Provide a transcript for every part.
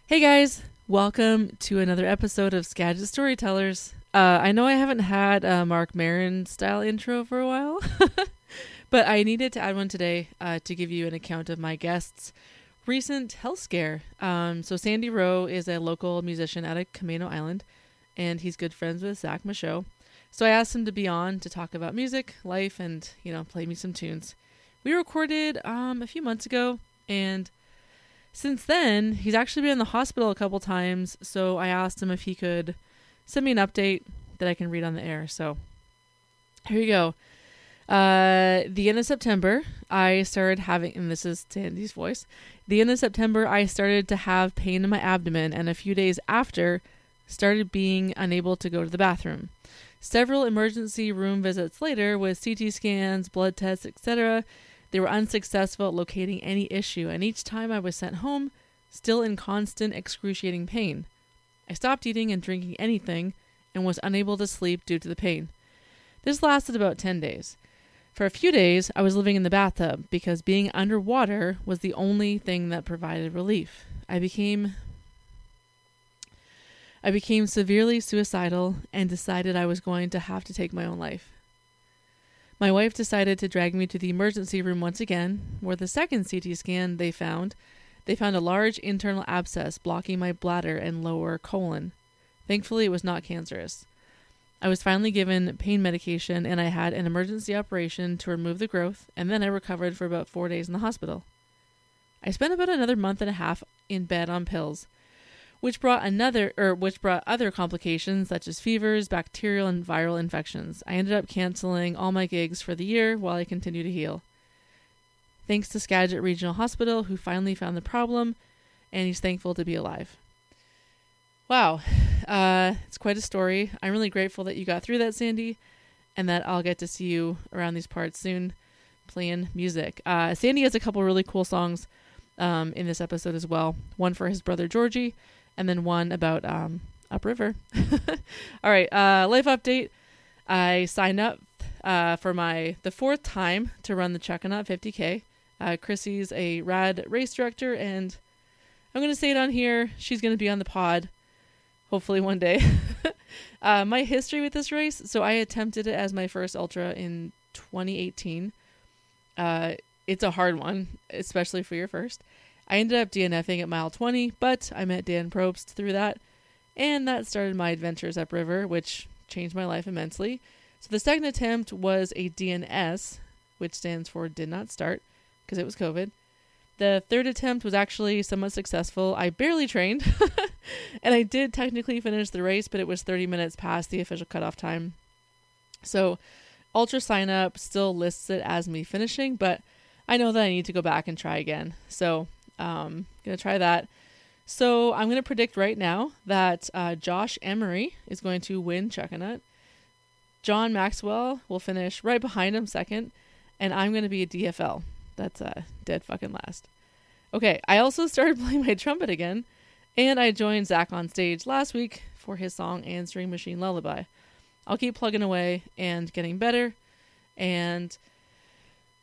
Hey guys, welcome to another episode of Skagit Storytellers. I know I haven't had a Mark Maron style intro for a while, but I needed to add one today to give you an account of my guest's recent health scare. So Sandy Rowe is a local musician out of Camino Island, and he's good friends with Zach Michaud. So I asked him to be on to talk about music, life, and, play me some tunes. We recorded a few months ago, and since then, he's actually been in the hospital a couple times, so I asked him if he could send me an update that I can read on the air. So here you go. The end of September, I started having, and this is Sandy's voice, the end of September, I started to have pain in my abdomen, and a few days after, started being unable to go to the bathroom. Several emergency room visits later with CT scans, blood tests, etc., they were unsuccessful at locating any issue, and each time I was sent home, still in constant excruciating pain. I stopped eating and drinking anything and was unable to sleep due to the pain. This lasted about 10 days. For a few days, I was living in the bathtub because being underwater was the only thing that provided relief. I became severely suicidal and decided I was going to have to take my own life. My wife decided to drag me to the emergency room once again, where the second CT scan they found a large internal abscess blocking my bladder and lower colon. Thankfully, it was not cancerous. I was finally given pain medication, and I had an emergency operation to remove the growth, and then I recovered for about 4 days in the hospital. I spent about another month and a half in bed on pills, which brought other complications such as fevers, bacterial and viral infections. I ended up canceling all my gigs for the year while I continued to heal. Thanks to Skagit Regional Hospital, who finally found the problem, and he's thankful to be alive. Wow, it's quite a story. I'm really grateful that you got through that, Sandy, and that I'll get to see you around these parts soon playing music. Sandy has a couple really cool songs in this episode as well. One for his brother Georgie, and then one about upriver. All right, life update. I signed up for the fourth time to run the Chuckanut 50K. Chrissy's a rad race director, and I'm going to say it on here. She's going to be on the pod, hopefully one day. My history with this race, so I attempted it as my first ultra in 2018. It's a hard one, especially for your first. I ended up DNFing at mile 20, but I met Dan Probst through that, and that started my adventures upriver, which changed my life immensely. So the second attempt was a DNS, which stands for did not start, because it was COVID. The third attempt was actually somewhat successful. I barely trained, and I did technically finish the race, but it was 30 minutes past the official cutoff time. So Ultra sign up still lists it as me finishing, but I know that I need to go back and try again. So I'm going to try that. So I'm going to predict right now that Josh Emery is going to win Chuckanut. John Maxwell will finish right behind him second, and I'm going to be a DFL. That's dead fucking last. Okay, I also started playing my trumpet again, and I joined Zach on stage last week for his song Answering Machine Lullaby. I'll keep plugging away and getting better, and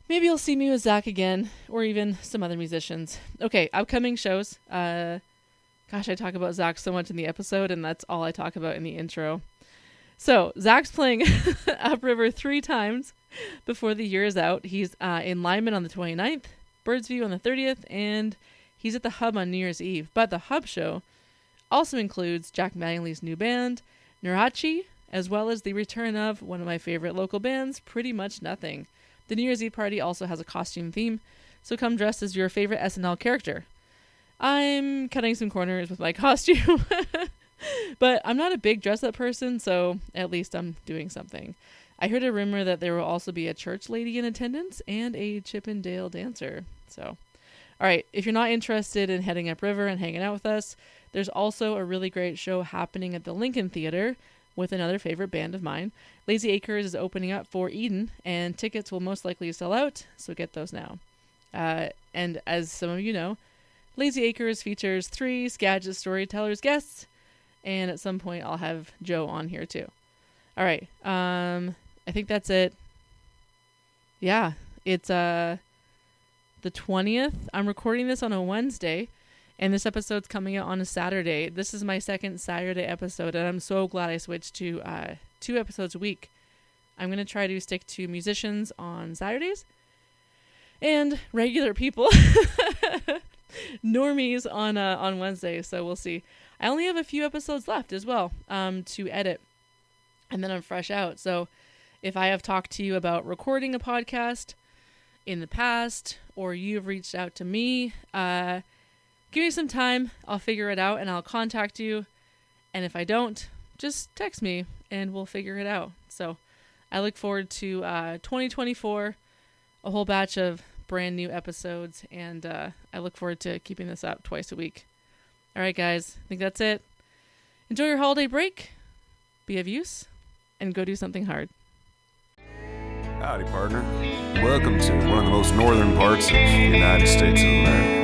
maybe you'll see me with Zach again, or even some other musicians. Okay, upcoming shows. I talk about Zach so much in the episode, and that's all I talk about in the intro. So, Zach's playing Upriver 3 times before the year is out. He's in Lyman on the 29th, Birdsview on the 30th, and he's at the Hub on New Year's Eve. But the Hub show also includes Jack Mattingly's new band, Narachi, as well as the return of one of my favorite local bands, Pretty Much Nothing. The New Year's Eve party also has a costume theme, so come dressed as your favorite SNL character. I'm cutting some corners with my costume, but I'm not a big dress-up person, so at least I'm doing something. I heard a rumor that there will also be a church lady in attendance and a Chippendale dancer. So, all right, if you're not interested in heading upriver and hanging out with us, there's also a really great show happening at the Lincoln Theater with another favorite band of mine. Lazy Acres is opening up for Eden, and tickets will most likely sell out, so get those now. And as some of you know, Lazy Acres features 3 Skagit Storytellers guests, and at some point I'll have Joe on here too. All right, I think that's it. Yeah, it's the 20th. I'm recording this on a Wednesday, And this episode's coming out on a Saturday. This is my second Saturday episode, and I'm so glad I switched to 2 episodes a week. I'm going to try to stick to musicians on Saturdays and regular people, normies on Wednesday. So we'll see. I only have a few episodes left as well to edit, and then I'm fresh out. So if I have talked to you about recording a podcast in the past, or you've reached out to me, give me some time. I'll figure it out and I'll contact you. And if I don't, just text me and we'll figure it out. So I look forward to 2024, a whole batch of brand new episodes. And I look forward to keeping this up twice a week. All right, guys, I think that's it. Enjoy your holiday break. Be of use and go do something hard. Howdy, partner. Welcome to one of the most northern parts of the United States of America.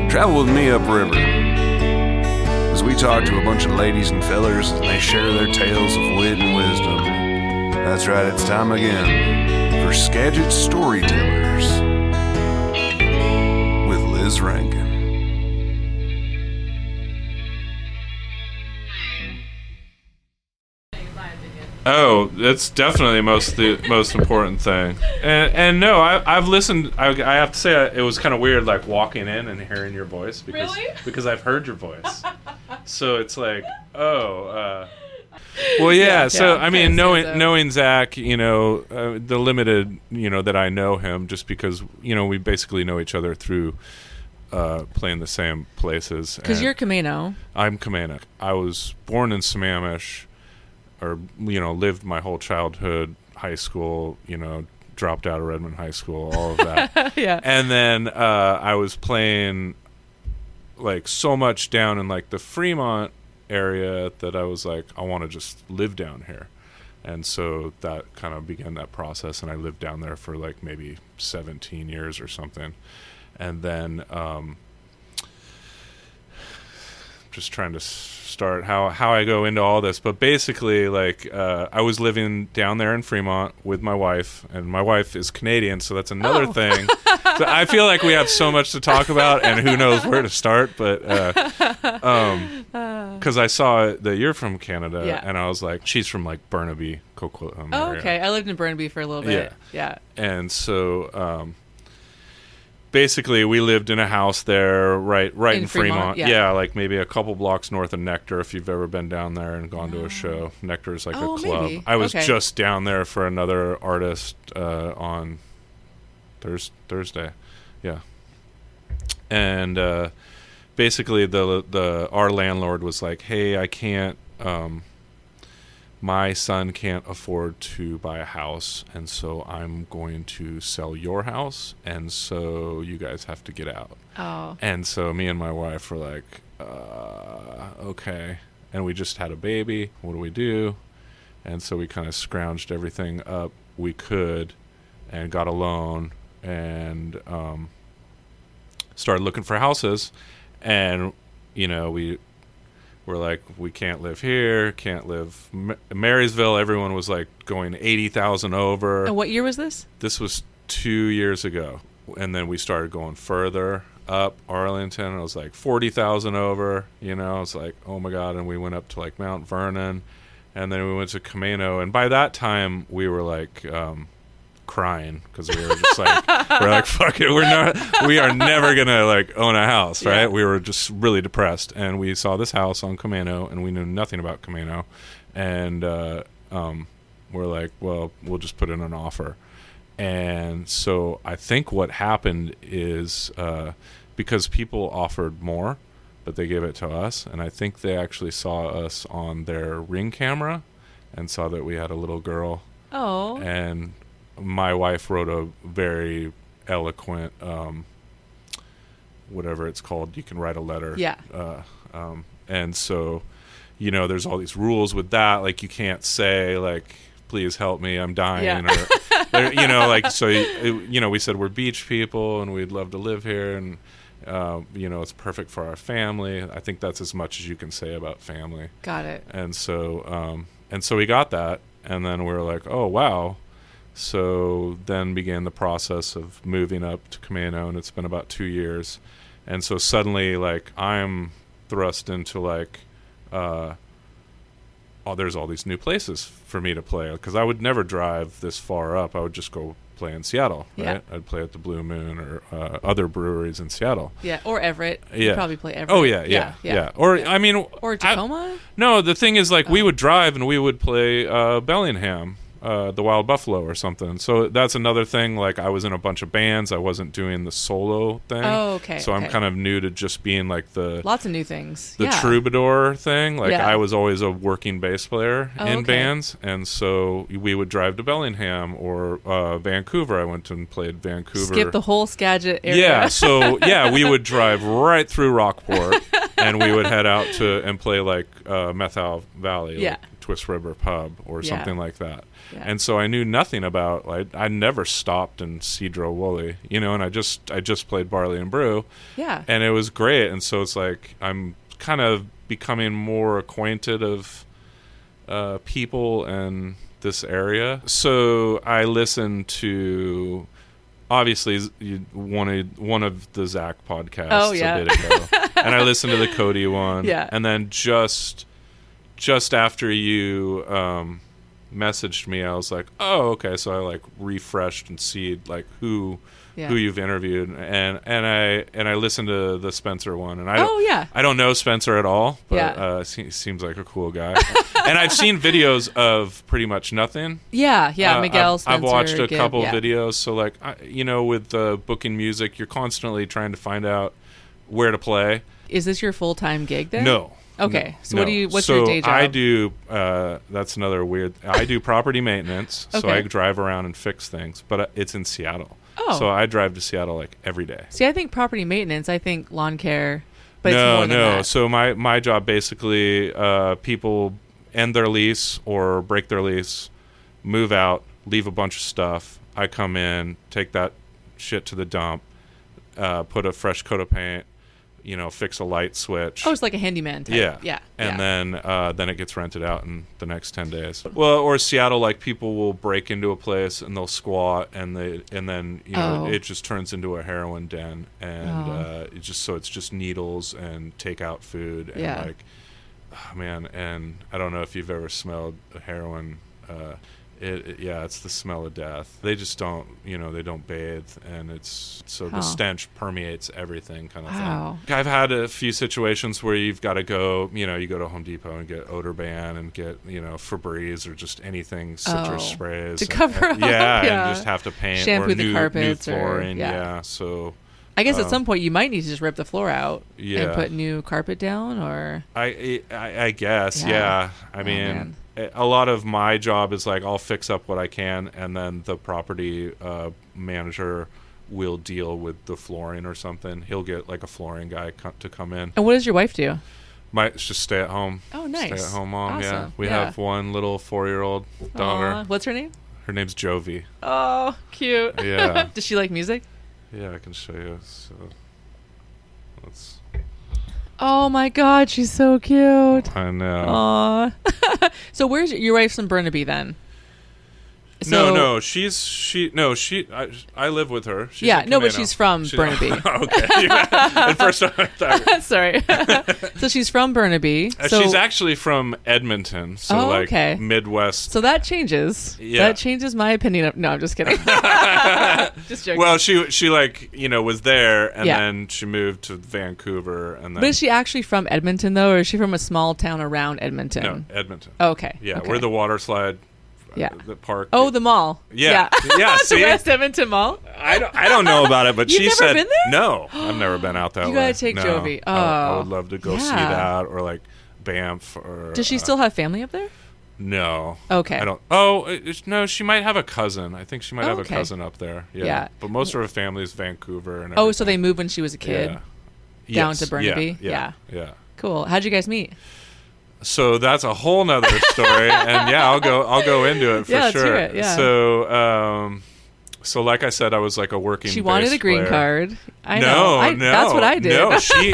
Travel with me upriver as we talk to a bunch of ladies and fellers and they share their tales of wit and wisdom. That's right, it's time again for Skagit Storytellers with Liz Rankin. Oh, that's definitely the most important thing. And no, I've listened. I have to say it was kind of weird, like walking in and hearing your voice because I've heard your voice. So it's like, well, yeah. So I mean, knowing Zach, the limited, that I know him, just because we basically know each other through playing the same places. Because you're Camano. I'm Camano. I was born in Sammamish. Or, lived my whole childhood, high school, dropped out of Redmond High School, all of that. Yeah. And then I was playing, like, so much down in, like, the Fremont area that I was like, I want to just live down here. And so that kind of began that process, and I lived down there for, like, maybe 17 years or something. And then just trying to start how I go into all this, but basically, like, I was living down there in Fremont with my wife, and my wife is Canadian, so that's another thing. So I feel like we have so much to talk about, and who knows where to start, but because I saw that you're from Canada, and I was like, she's from, like, Burnaby, Coquitlam area. Okay, I lived in Burnaby for a little bit. Yeah. And so basically, we lived in a house there, right in Fremont. Yeah, like maybe a couple blocks north of Nectar. If you've ever been down there and gone to a show, Nectar is like a club. Maybe. I was just down there for another artist on Thursday. Yeah, and basically, our landlord was like, "Hey, I can't. My son can't afford to buy a house, and so I'm going to sell your house, and so you guys have to get out." Oh. And so me and my wife were like, okay. And we just had a baby. What do we do? And so we kind of scrounged everything up we could and got a loan and started looking for houses. And, we're like, we can't live here, can't live Marysville. Everyone was like going 80,000 over. And what year was this? This was 2 years ago. And then we started going further up Arlington. And it was like 40,000 over. It's like, oh my God. And we went up to like Mount Vernon. And then we went to Camano. And by that time, we were like crying because we were just like, we're like, fuck it, we are never gonna like own a house, right? Yeah. We were just really depressed, and we saw this house on Camano, and we knew nothing about Camano, and we're like, well, we'll just put in an offer. And so I think what happened is because people offered more, but they gave it to us, and I think they actually saw us on their Ring camera and saw that we had a little girl. Oh. And my wife wrote a very eloquent, whatever it's called, you can write a letter. Yeah. And so, there's all these rules with that. Like, you can't say, like, please help me, I'm dying. Yeah. Or, so, we said we're beach people and we'd love to live here. And, it's perfect for our family. I think that's as much as you can say about family. Got it. And so we got that. And then we were like, oh, wow. So then began the process of moving up to Camano, and it's been about 2 years. And so suddenly, like, I'm thrust into, like, there's all these new places for me to play. Because I would never drive this far up. I would just go play in Seattle, right? Yeah. I'd play at the Blue Moon or other breweries in Seattle. Yeah, or Everett. Yeah. You'd probably play Everett. Oh, yeah. Or, I mean... Or Tacoma? No, the thing is, like, we would drive and we would play Bellingham, the Wild Buffalo or something. So that's another thing. Like, I was in a bunch of bands. I wasn't doing the solo thing. Oh, okay. So I'm kind of new to just being, like, lots of new things. The troubadour thing. Like, Yeah. I was always a working bass player in okay. bands. And so we would drive to Bellingham or Vancouver. I went and played Vancouver. Skip the whole Skagit area. Yeah, so, we would drive right through Rockport. And we would head out and play, like, Methal Valley, Yeah. like Twist River Pub or Yeah. something like that. Yeah. And so I knew nothing about, like, I never stopped in Cedro Woolley, and I just played Barley and Brew. Yeah. And it was great. And so it's like I'm kind of becoming more acquainted of people in this area. So I listened to, obviously, one of the Zach podcasts a bit ago. And I listened to the Cody one. Yeah. And then just after you messaged me, I was like, oh, okay. So I, like, refreshed and see, like, who you've interviewed, and I listened to the Spencer one, and I don't know Spencer at all, but he seems like a cool guy. And I've seen videos of pretty much nothing. Miguel Spencer. I've watched a couple videos. So, like, with booking music, you're constantly trying to find out where to play. Is this your full-time gig there? No. Okay. No, So no. what's your day job? I do, that's another weird, I do property maintenance. So Okay. I drive around and fix things, but it's in Seattle. Oh. So I drive to Seattle, like, every day. See, I think property maintenance, I think lawn care, but it's more than that. So my job, basically, people end their lease or break their lease, move out, leave a bunch of stuff. I come in, take that shit to the dump, put a fresh coat of paint, fix a light switch. Oh, it's like a handyman type. Yeah. And then it gets rented out in the next 10 days. Well, or Seattle, like, people will break into a place and they'll squat and then it just turns into a heroin den, and it's just needles and takeout food and like, oh, man, and I don't know if you've ever smelled a heroin. It's the smell of death. They just don't, they don't bathe, and the stench permeates everything, kind of thing. I've had a few situations where you've got to go, you go to Home Depot and get odor ban and get, Febreze or just anything, citrus sprays. To cover up. And just have to paint shampoo or the new carpets flooring. or, So I guess at some point you might need to just rip the floor out Yeah. and put new carpet down, or I guess, Yeah. I Oh, mean, man. a lot of my job is like I'll fix up what I can, and then the property manager will deal with the flooring or something. He'll get like a flooring guy to come in. And what does your wife do? Might just stay at home. Oh, nice. Stay at home mom. Yeah, Awesome. we Yeah. have one little 4-year-old daughter. Aw. What's her name? Her name's Jovi. Oh, cute. Yeah. Does she like music? Yeah, I can show you. So let's. Oh my God, she's so cute. I know. Aw. So where's your wife's from Burnaby then? No, I live with her. She's yeah, in no, but Camino. she's from Burnaby. Okay. At first I thought. Sorry. So she's from Burnaby. She's actually from Edmonton, so like okay. Midwest. So that changes. Yeah. That changes my opinion. No, I'm just kidding. Just joking. Well, she like, was there, and Yeah. then she moved to Vancouver, and then. But is she actually from Edmonton though, or is she from a small town around Edmonton? No, Edmonton. Oh, okay. Yeah, okay. where the water slide. Yeah. The park. Oh, the mall. Yeah. Yeah. The See, West Edmonton Mall. I don't know about it, but You've she never said been there? no. I've never been out that way. You gotta take No. Jovi. I would love to go see yeah. that, or like Banff, or. Does she still have family up there? No. Okay. I don't. Oh no, she might have a cousin. I think she might have okay. a cousin up there. Yeah. Yeah. But most of her family is Vancouver and. Oh, so they everything. moved when she was a kid. Yeah. Down Yes. to Burnaby? Yeah. Cool. How'd you guys meet? So that's a whole nother story, and I'll go into it for Yeah, let's sure. hear it, yeah. So So like I said, I was like a working She wanted bass a green player. card. I No, know. That's what I did. No, she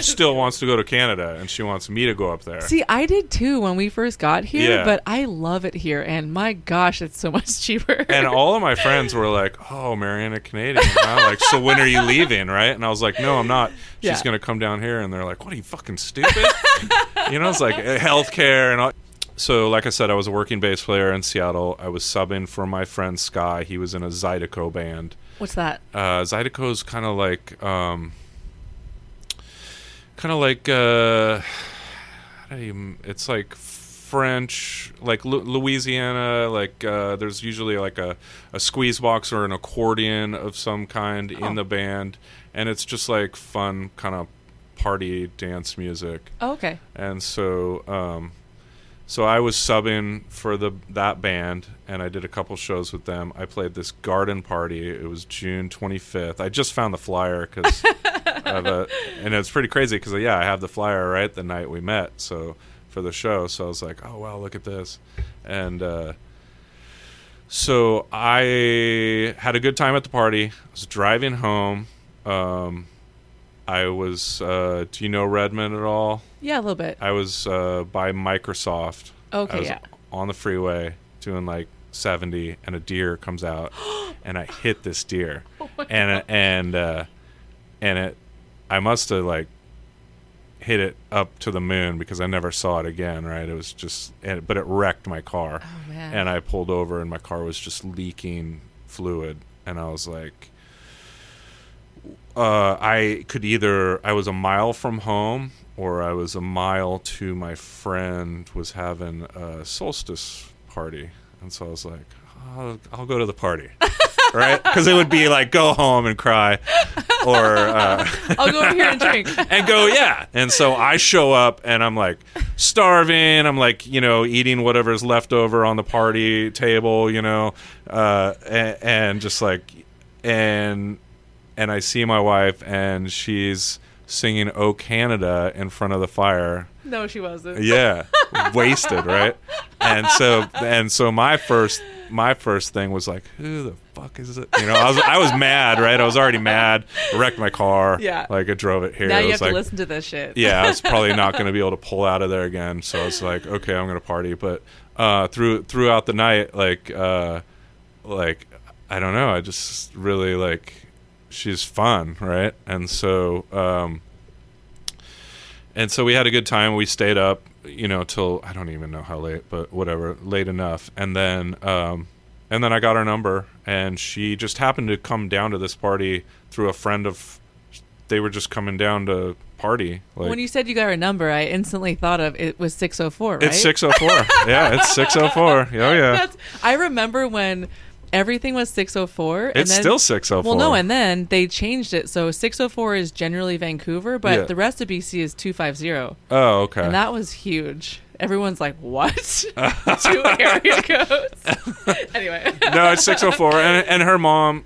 still wants to go to Canada, and she wants me to go up there. See, I did too when we first got here, Yeah. but I love it here, and my gosh, it's so much cheaper. And all of my friends were like, "Oh, Mariana Canadian." Huh? Like, so when are you leaving, right? And I was like, "No, I'm not. She's Yeah. going to come down here." And they're like, "What, are you fucking stupid?" It's like healthcare and all. So, like I said, I was a working bass player in Seattle. I was subbing for my friend Sky. He was in a Zydeco band. What's that? Zydeco's kind of like, it's like French, like Louisiana, like there's usually like a squeeze box or an accordion of some kind in the band, and it's just like fun kind of party dance music. Oh, okay. And so so I was subbing for that band, and I did a couple shows with them. I played this garden party. It was June 25th. I just found the flyer because and it's pretty crazy because I have the flyer right the night we met. So for the show, so I was like, oh wow, look at this, and so I had a good time at the party. I was driving home. I was, do you know Redmond at all? Yeah, a little bit. I was by Microsoft. Okay, I was yeah. on the freeway doing like 70, and a deer comes out, and I hit this deer, I must have like hit it up to the moon because I never saw it again. Right? It was just, but it wrecked my car, Oh man. and I pulled over, and my car was just leaking fluid, and I was like. I was a mile from home, or I was a mile to my friend was having a solstice party. And so I was like, I'll go to the party, right? Because it would be like, go home and cry, or I'll go over here and drink. and go, yeah. And so I show up, and I'm like starving. I'm like, eating whatever's left over on the party table, and just like, and I see my wife, and she's singing "Oh Canada" in front of the fire. No, she wasn't. Yeah, wasted, right? And so my first thing was like, who the fuck is it? I was mad, right? I was already mad. I wrecked my car. Yeah. Like I drove it here. Now you was have to like, listen to this shit. yeah, I was probably not going to be able to pull out of there again. So I was like, okay, I'm going to party. But throughout the night, like I don't know, I just really like. She's fun, right? And so we had a good time. We stayed up, till I don't even know how late, but whatever, late enough. And then I got her number, and she just happened to come down to this party through a friend of. They were just coming down to party. Like, when you said you got her number, I instantly thought of it was 604, right? It's 604. Yeah, it's 604. Oh yeah. I remember when. Everything was 604. It's still 604. Well, no, and then they changed it. So 604 is generally Vancouver, but the rest of BC is 250. Oh, okay. And that was huge. Everyone's like, what? 2 area codes? Anyway. No, it's 604. And her mom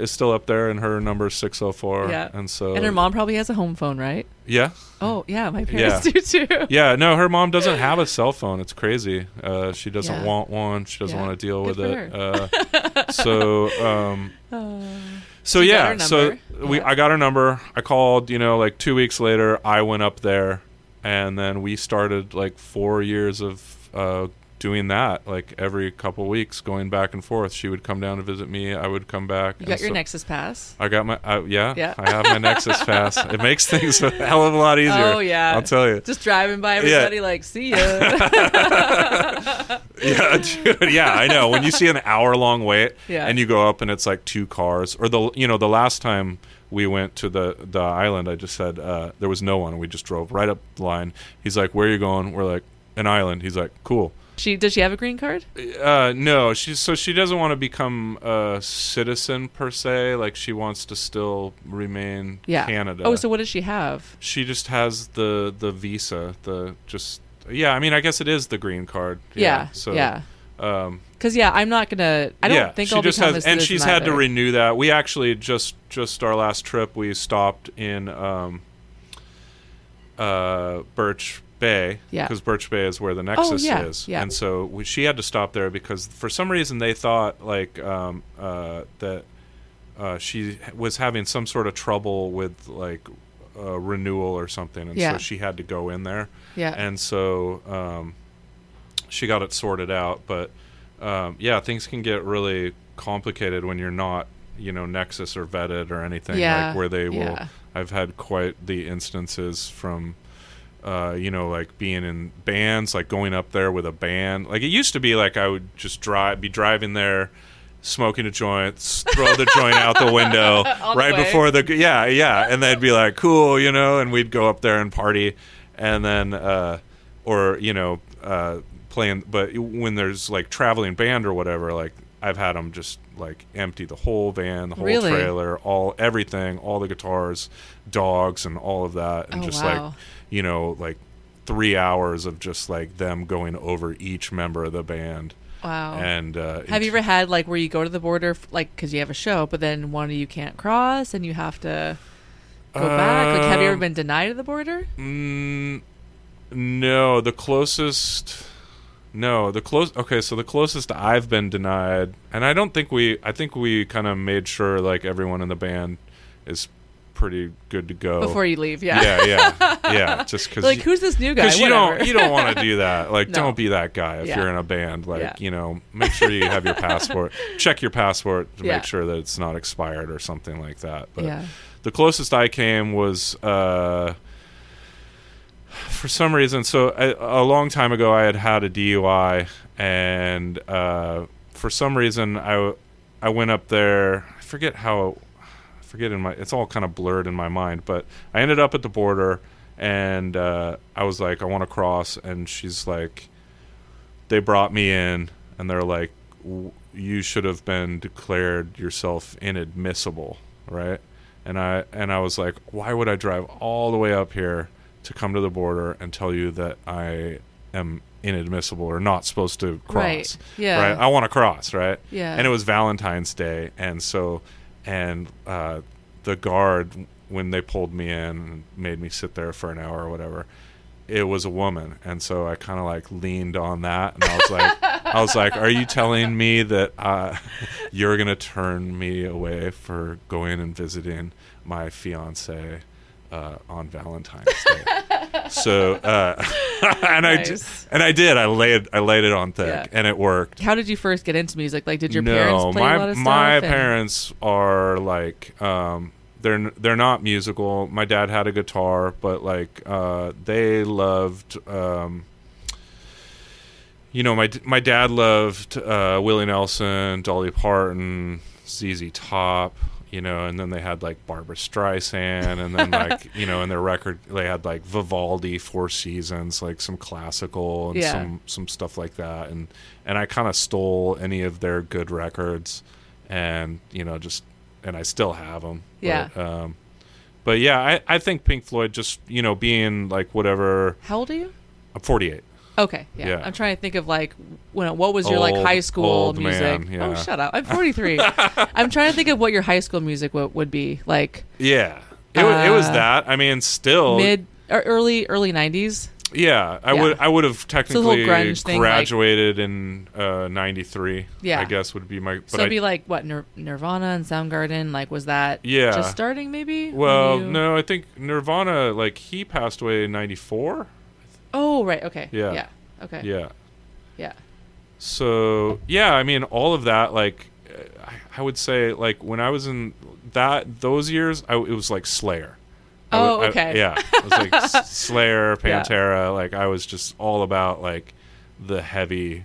is still up there, and her number is 604. Yeah. And her mom probably has a home phone, right? Yeah. Oh, yeah, my parents do too. Yeah, no, her mom doesn't have a cell phone. It's crazy. She doesn't want one. She doesn't want to deal with it. I got her number. I called, like 2 weeks later. I went up there, and then we started like 4 years of doing that, like every couple weeks, going back and forth. She would come down to visit me. I would come back. You got your Nexus Pass? I got my, I have my Nexus Pass. It makes things a hell of a lot easier. Oh, yeah. I'll tell you. Just driving by everybody like, see ya. Yeah, dude, yeah, I know. When you see an hour-long wait and you go up and it's like 2 cars, or the last time we went to the island, I just said there was no one. We just drove right up the line. He's like, where are you going? We're like, an island. He's like, cool. Does she have a green card? No, she doesn't want to become a citizen per se. Like, she wants to still remain Canada. Oh, so what does she have? She just has the visa. I mean, I guess it is the green card. So because I'm not gonna. I don't think I'll become a citizen and she's had to renew that. We actually just our last trip, we stopped in Birch Bay, Yeah. because Birch Bay is where the Nexus yeah, is, yeah. and so she had to stop there because for some reason they thought like that she was having some sort of trouble with like renewal or something, and Yeah. so she had to go in there, Yeah. and so she got it sorted out. But things can get really complicated when you're not, Nexus or vetted or anything, Yeah. like where they will. Yeah. I've had quite the instances from like being in bands, like going up there with a band. Like it used to be like I would just be driving there, smoking a joint, throw the joint out the window right before and they'd be like, cool, and we'd go up there and party, and then playing. But when there's like traveling band or whatever, like I've had them just like empty the whole van, the whole Really? trailer, everything, all the guitars, dogs, and all of that, and wow. like 3 hours of just like them going over each member of the band. Wow. And have you ever had like where you go to the border like because you have a show, but then one of you can't cross and you have to go back? Like, have you ever been denied at the border? No, the closest. Okay, so the closest I've been denied, and I think we kind of made sure like everyone in the band is pretty good to go Before you leave, yeah. Yeah. Just because like, who's this new guy? Because you don't want to do that. Like, No. don't be that guy if you're in a band. Like, make sure you have your passport. Check your passport to make sure that it's not expired or something like that. But the closest I came was for some reason. So a long time ago, I had a DUI, and for some reason, I went up there. I forget it's all kind of blurred in my mind, but I ended up at the border, and I was like, I want to cross, and she's like, they brought me in, and they're like, you should have been declared yourself inadmissible, right? And I was like, why would I drive all the way up here to come to the border and tell you that I am inadmissible or not supposed to cross? Right. Yeah. Right. I want to cross, right? Yeah. And it was Valentine's Day, and so the guard, when they pulled me in and made me sit there for an hour or whatever, it was a woman, and so I kind of like leaned on that, and I was like, are you telling me that you're gonna turn me away for going and visiting my fiance on Valentine's Day? So and Nice. I did. I laid it on thick, and it worked. How did you first get into music? Like, did your parents play a lot of stuff? My parents are like they're not musical. My dad had a guitar, but like they loved my dad loved Willie Nelson, Dolly Parton, ZZ Top, and then they had like Barbra Streisand, and then like in their record they had like Vivaldi, Four Seasons, like some classical and some stuff like that, and I kind of stole any of their good records, and and I still have them. But I think Pink Floyd, just being like whatever. How old are you? I'm 48. Okay, yeah. I'm trying to think of like what was your like high school old music? Man, yeah. Oh, shut up! I'm 43. I'm trying to think of what your high school music would be like. Yeah, it was that. I mean, still mid or early 90s. Yeah, I would have technically grunge thing, graduated in 93. Yeah, I guess would be my. So it'd be like what Nirvana and Soundgarden. Like, was that just starting maybe? Well, no, I think Nirvana, like he passed away in 94. Oh right, okay. Yeah. Okay. Yeah. So I mean, all of that, like I would say, like when I was in those years, it was like Slayer. Okay. It was like Slayer, Pantera. Like I was just all about like the heavy,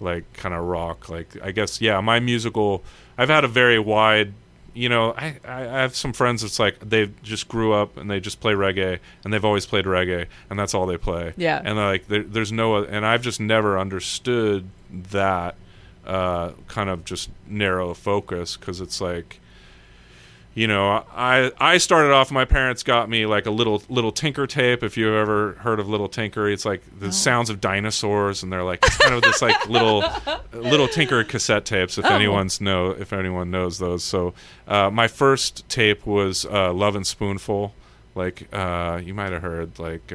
like kind of rock. Like I guess my musical. I've had a very wide. I have some friends that's like they just grew up and they just play reggae and they've always played reggae and that's all they play. Yeah. And like there's no, and I've just never understood that kind of just narrow focus, because it's like, I started off, my parents got me like a little Tinker tape. If you've ever heard of Little Tinker, it's like the sounds of dinosaurs, and they're like, it's kind of this like little Tinker cassette tapes, if anyone knows those. So my first tape was Love and Spoonful. Like you might have heard like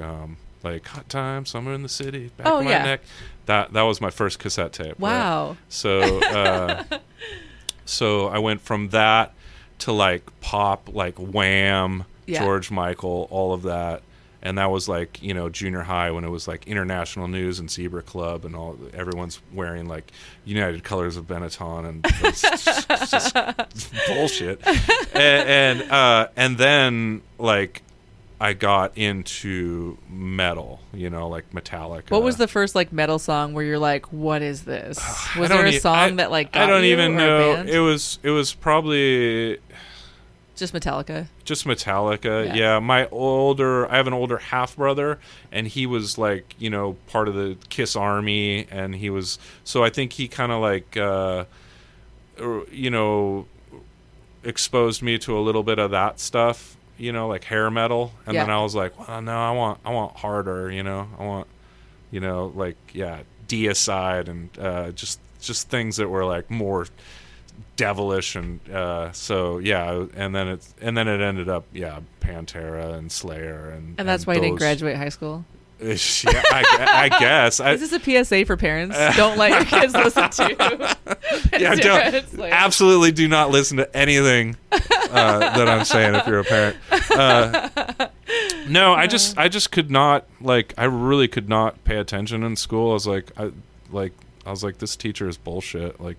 like Hot Time, Summer in the City, Back Oh, of My yeah. Neck. That was my first cassette tape. right? Wow. So so I went from that to like pop, like Wham, Yeah. George Michael, all of that. And that was like, junior high when it was like International News and Zebra Club and everyone's wearing like United Colors of Benetton and it's just bullshit. And then like I got into metal, like Metallica. What was the first like metal song where you're like, what is this? Was I there don't a song that like got I don't you, even or a know. band? It was probably Just Metallica. just Metallica. Yeah. Yeah, I have an older half brother, and he was like, part of the Kiss Army, and he was, so I think he kind of like, exposed me to a little bit of that stuff, like hair metal, and Yeah. then I was like, well, no, I want harder, I want, like, yeah, Deicide and just things that were like more devilish, and so yeah, and then it ended up Pantera and Slayer, and And that's why you didn't those- graduate high school. Yeah, I guess. Is this a PSA for parents? Don't let your kids listen to. Yeah, Pantera, Slayer. absolutely do not listen to anything that I'm saying if you're a parent. No, I just could not, like, I really could not pay attention in school. I was like, this teacher is bullshit. Like,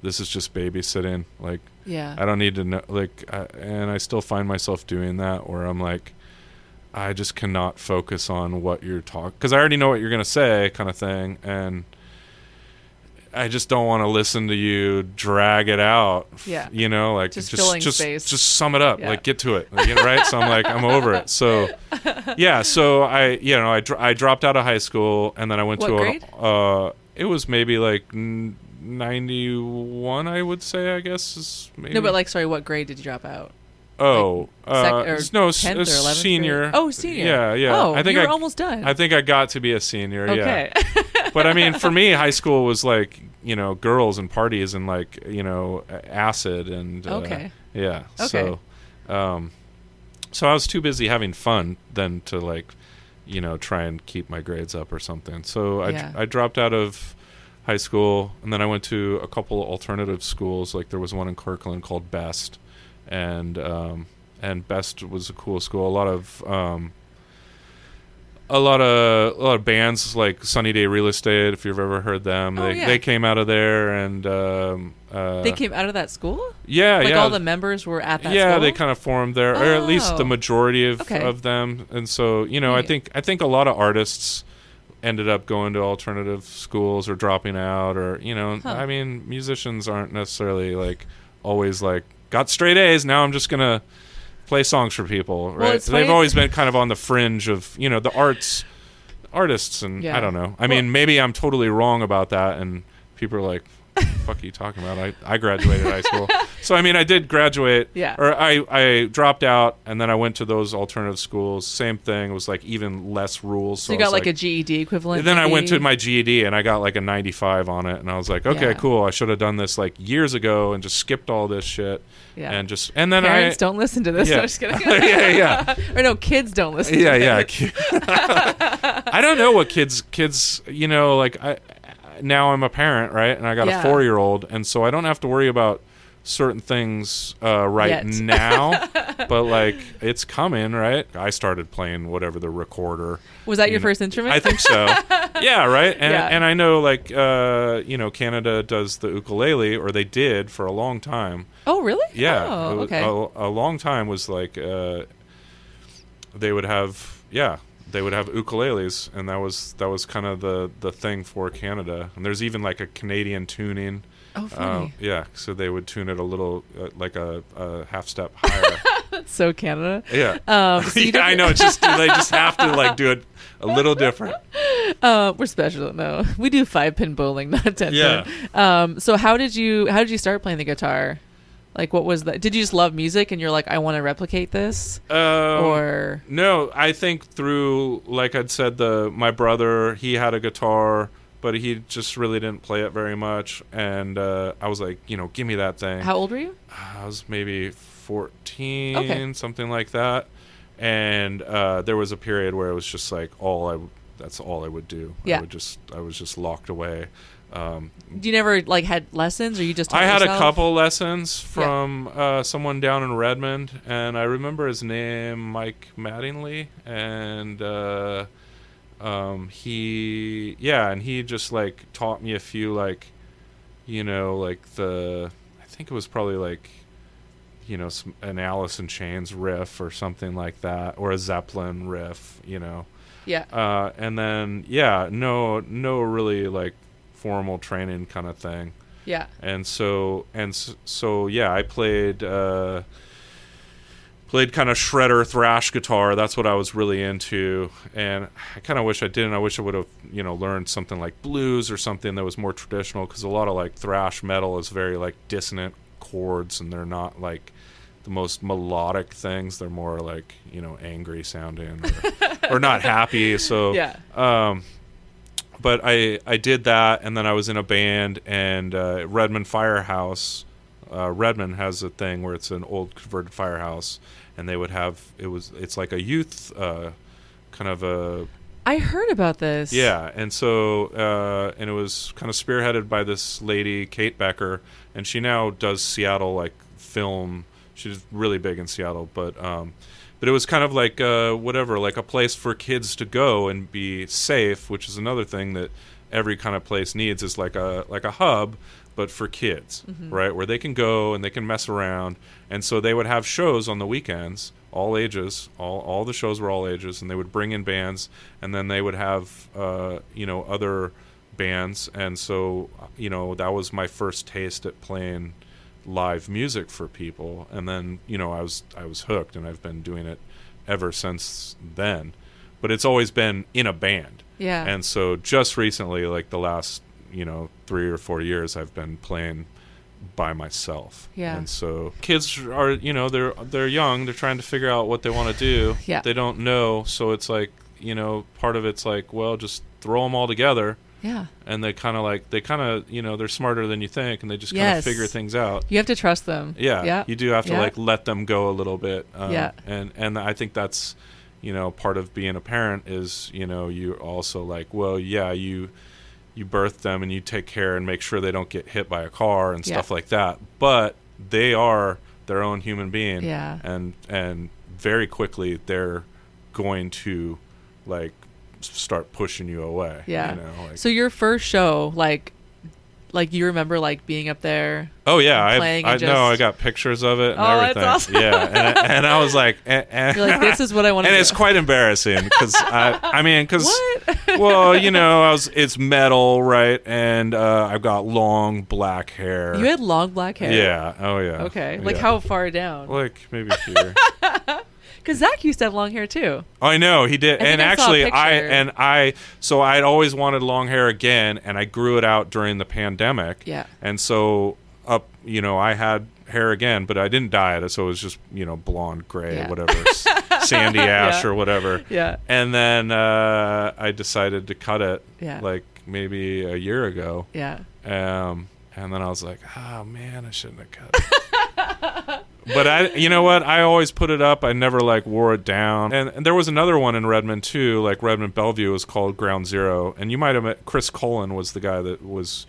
this is just babysitting. Like, Yeah. I don't need to know. Like, and I still find myself doing that where I'm like, I just cannot focus on what you're talking, because I already know what you're gonna say, kind of thing, and I just don't want to listen to you drag it out. Yeah. Like Just filling space. Just sum it up. Yeah. Like, get to it. Like, right? So I'm like, I'm over it. So yeah. So I dropped out of high school, and then I went What to grade? it was maybe like 91, I would say. I guess is maybe. No, but like, sorry, what grade did you drop out? Oh, or no, 10th or 11th senior. grade? Oh, senior. Yeah, yeah. Oh, I think you were almost done. I think I got to be a senior. Okay. Yeah. But I mean, for me, high school was like, girls and parties and like, acid and. Okay. Yeah. Okay. So I was too busy having fun than to like, try and keep my grades up or something. So Yeah. I dropped out of high school, and then I went to a couple alternative schools. Like, there was one in Kirkland called Best. And Best was a cool school. A lot of bands like Sunny Day Real Estate, if you've ever heard them. Oh, yeah. They came out of there, and They came out of that school? yeah, Like yeah. all the members were at that yeah, school? they kind of formed there, or at least the Oh. majority of Okay. of them. And so, I Neat. think a lot of artists ended up going to alternative schools or dropping out, or Huh. I mean, musicians aren't necessarily like always like, got straight A's, now I'm just gonna play songs for people, right? it's They've funny- always been kind of on the fringe of the artists, and Yeah. I don't know. I mean, maybe I'm totally wrong about that, and people are like, "What the fuck are you talking about?" I graduated high school, so I mean, I did graduate, Yeah. or I dropped out, and then I went to those alternative schools. Same thing. It was like even less rules. So you I got was like a GED equivalent? then I went to maybe? my GED, and I got like a 95 on it, and I was like, okay, Yeah. cool. I should have done this like years ago and just skipped all this shit. Yeah. And then Parents don't listen to this. Yeah. No, just kidding. Yeah. Or no, kids don't listen to Yeah, this. yeah. I don't know what kids, like now I'm a parent, right? And I got Yeah. a 4-year-old, and so I don't have to worry about certain things right Yet. now, but like it's coming, right? I started playing whatever the recorder. Was that your first instrument? I think so. Yeah, right. And Yeah. and I know like Canada does the ukulele, or they did for a long time. Oh, really? Yeah. Oh, It was- okay. A long time was like they would have ukuleles, and that was kind of the thing for Canada. And there's even like a Canadian tuning. Oh, funny. Yeah, so they would tune it a little like a half step higher. That's so Canada. Yeah. So you Yeah, I know. It's just they just have to like do it a little different. We're special. No, we do 5-pin bowling, not 10-pin. Yeah. So how did you start playing the guitar? Like, what was that? Did you just love music and you're like, I want to replicate this? Or No, I think through, like I'd said, my brother, he had a guitar, but he just really didn't play it very much. And I was like, give me that thing. how old were you? I was maybe 14, Okay. something like that. And there was a period where it was just like that's all I would do. Yeah. I was just locked away. You never like had lessons, or you just taught I had yourself? a couple lessons from someone down in Redmond, and I remember his name, Mike Mattingly, and he just like taught me a few, like, you know, like I think it was probably like, you know, an Alice in Chains riff or something like that, or a Zeppelin riff, you know. Yeah. And then no really like formal training kind of thing. Yeah. And so I played kind of shredder thrash guitar. That's what I was really into, and I kind of wish I didn't. I wish I would have, you know, learned something like blues or something that was more traditional, because a lot of like thrash metal is very like dissonant chords, and they're not like the most melodic things. They're more like, you know, angry sounding or not happy. So but I did that, and then I was in a band, and Redmond Firehouse. Redmond has a thing where it's an old converted firehouse, and they would have it's like a youth kind of a. I heard about this. Yeah, and so and it was kind of spearheaded by this lady, Kate Becker, and she now does Seattle like film. She's really big in Seattle, but it was kind of like like a place for kids to go and be safe, which is another thing that every kind of place needs, is like a hub, but for kids, right? Where they can go and they can mess around. And so they would have shows on the weekends, all ages, all the shows were all ages, and they would bring in bands, and then they would have you know, other bands. And so, you know, that was my first taste at playing live music for people, and then, you know, I was hooked, and I've been doing it ever since then. But it's always been in a band. Yeah. And so just recently, like the last, you know, 3 or 4 years, I've been playing by myself. Yeah. And so kids are, you know, they're young, they're trying to figure out what they want to do. Yeah. They don't know, so it's like, you know, part of it's like, well, just throw them all together. Yeah. And they kind of, you know, they're smarter than you think, and they just kind of figure things out. You have to trust them. Yeah. Yeah. You do have to like let them go a little bit. Yeah. And I think that's, you know, part of being a parent is, you know, you also like, well, yeah, you birth them and you take care and make sure they don't get hit by a car and stuff like that. But they are their own human being. Yeah. And very quickly they're going to like start pushing you away. Yeah. You know, like, so your first show, like you remember like being up there? Oh yeah, I know. I got pictures of it and everything. That's awesome. Yeah, and I was like, You're like, this is what I want to do. And it's quite embarrassing because what? well, you know, it's metal, right? And I've got long black hair. You had long black hair. Yeah. Oh yeah. Okay. Like yeah. how far down? Like maybe here. Because Zach used to have long hair too. Oh, I know he did, and actually, so I'd always wanted long hair again, and I grew it out during the pandemic. Yeah. And so you know, I had hair again, but I didn't dye it, so it was just, you know, blonde, gray, whatever, sandy ash or whatever. Yeah. And then I decided to cut it, Yeah. like maybe a year ago. Yeah. And then I was like, oh man, I shouldn't have cut it. But you know what? I always put it up. I never like wore it down. And there was another one in Redmond too, like Redmond Bellevue was called Ground Zero. And you might have met Chris Cullen was the guy that was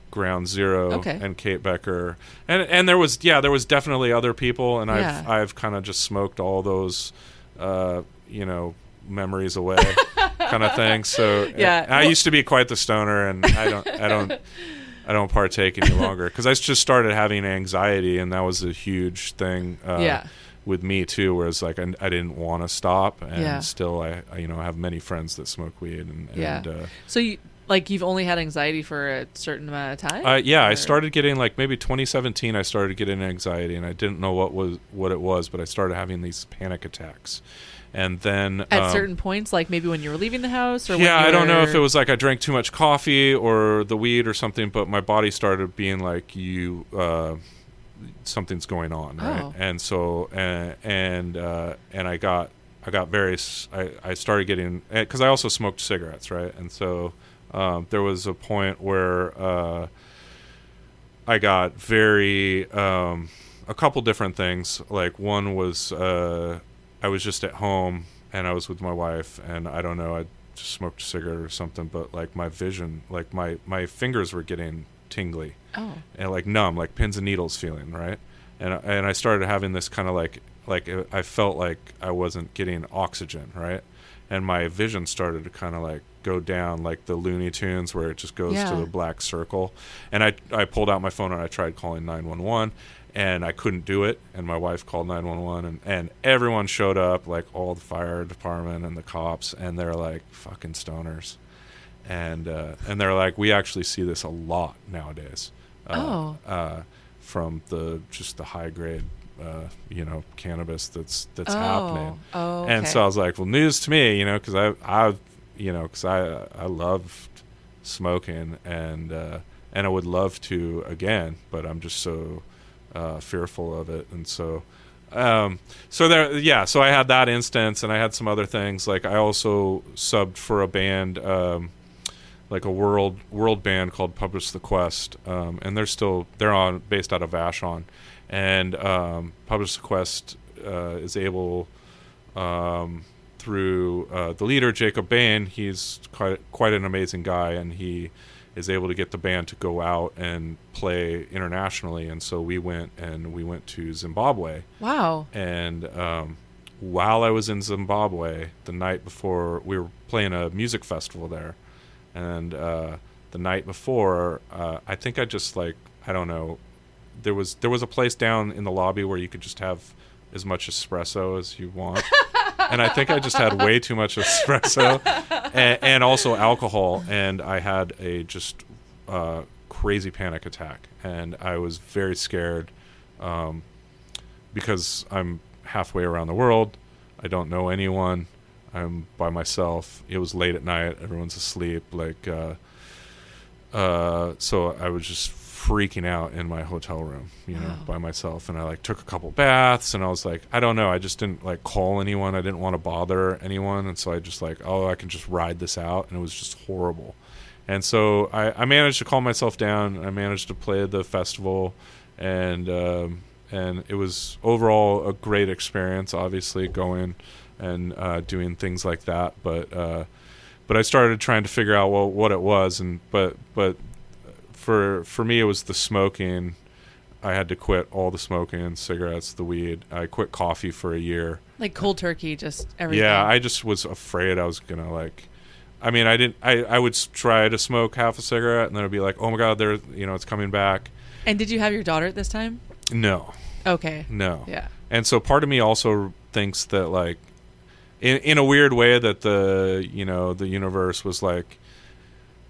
Ground Zero. Okay. And Kate Becker. And there was definitely other people. And I've kind of just smoked all those, you know, memories away kind of thing. So I used to be quite the stoner, and I don't partake any longer because I just started having anxiety, and that was a huge thing with me too. Whereas like I didn't want to stop, and still I you know, have many friends that smoke weed, and so you've only had anxiety for a certain amount of time? I started getting like maybe 2017. I started getting anxiety, and I didn't know what it was, but I started having these panic attacks. And then at certain points, like maybe when you were leaving the house, or I don't know if it was like I drank too much coffee or the weed or something, but my body started being like, something's going on, right? Oh. And so and I got various. I started getting, because I also smoked cigarettes, right? And so there was a point where I got very a couple different things. Like one was I was just at home and I was with my wife, and I don't know, I just smoked a cigarette or something, but like my vision, like my fingers were getting tingly and like numb, like pins and needles feeling, right? And I started having this kind of like I felt like I wasn't getting oxygen, right? And my vision started to kind of like go down, like the Looney Tunes where it just goes to the black circle. And I pulled out my phone and I tried calling 911, and I couldn't do it. And my wife called 911, and everyone showed up, like all the fire department and the cops, and they're like fucking stoners. And they're like, we actually see this a lot nowadays. From the high grade, cannabis that's happening. Oh, okay. And so I was like, well, news to me, because I loved smoking, and I would love to again, but I'm just so fearful of it. And so so I had that instance, and I had some other things. Like I also subbed for a band, like a world band called Publish the Quest, and they're based out of Vashon, and Publish the Quest is able, through the leader Jacob Bain, he's quite an amazing guy, and he is able to get the band to go out and play internationally. And so we went to Zimbabwe. Wow. And while I was in Zimbabwe, the night before, we were playing a music festival there. And the night before, I think I just I don't know, there was a place down in the lobby where you could just have as much espresso as you want. And I think I just had way too much espresso and also alcohol. And I had a just crazy panic attack. And I was very scared because I'm halfway around the world. I don't know anyone. I'm by myself. It was late at night. Everyone's asleep. So I was just freaking out in my hotel room, by myself. And I took a couple baths, and I was like, I don't know. I just didn't call anyone. I didn't want to bother anyone. And so I just I can just ride this out. And it was just horrible. And so I managed to calm myself down. I managed to play the festival, and it was overall a great experience, obviously, going and doing things like that. But I started trying to figure out what it was, but for me it was the smoking. I had to quit all the smoking, cigarettes, the weed. I quit coffee for a year. Like cold turkey, just everything. Yeah, I just was afraid I was gonna I would try to smoke half a cigarette, and then I'd be like, oh my god, it's coming back. And did you have your daughter at this time? No. Okay. No. Yeah. And so part of me also thinks that in a weird way that the universe was like,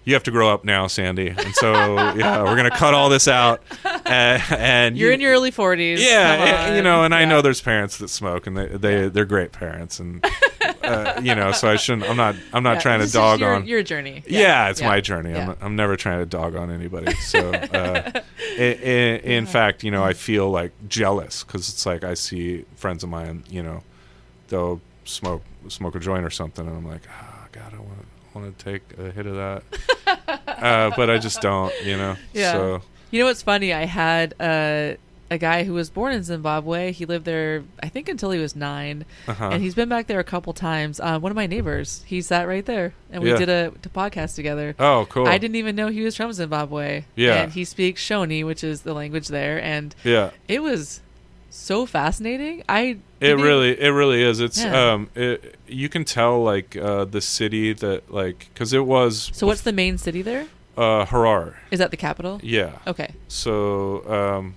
you have to grow up now, Sandy. And so we're gonna cut all this out. And you're in your early 40s. Yeah, and I know there's parents that smoke, and they're great parents, and so I shouldn't. I'm not trying to dog on your journey. Yeah, it's my journey. Yeah. I'm never trying to dog on anybody. So in fact, I feel jealous, because it's I see friends of mine, they'll smoke a joint or something, and I'm like, oh god, I want to take a hit of that. But I just don't, Yeah. So what's funny? I had a guy who was born in Zimbabwe. He lived there, I think, until he was 9, and he's been back there a couple times. One of my neighbors, he sat right there, and we did a podcast together. Oh, cool! I didn't even know he was from Zimbabwe. Yeah, and he speaks Shoni, which is the language there, and it was so fascinating. It really is. It's you can tell the city that because it was. So what's the main city there? Harare. Is that the capital? Yeah. Okay. So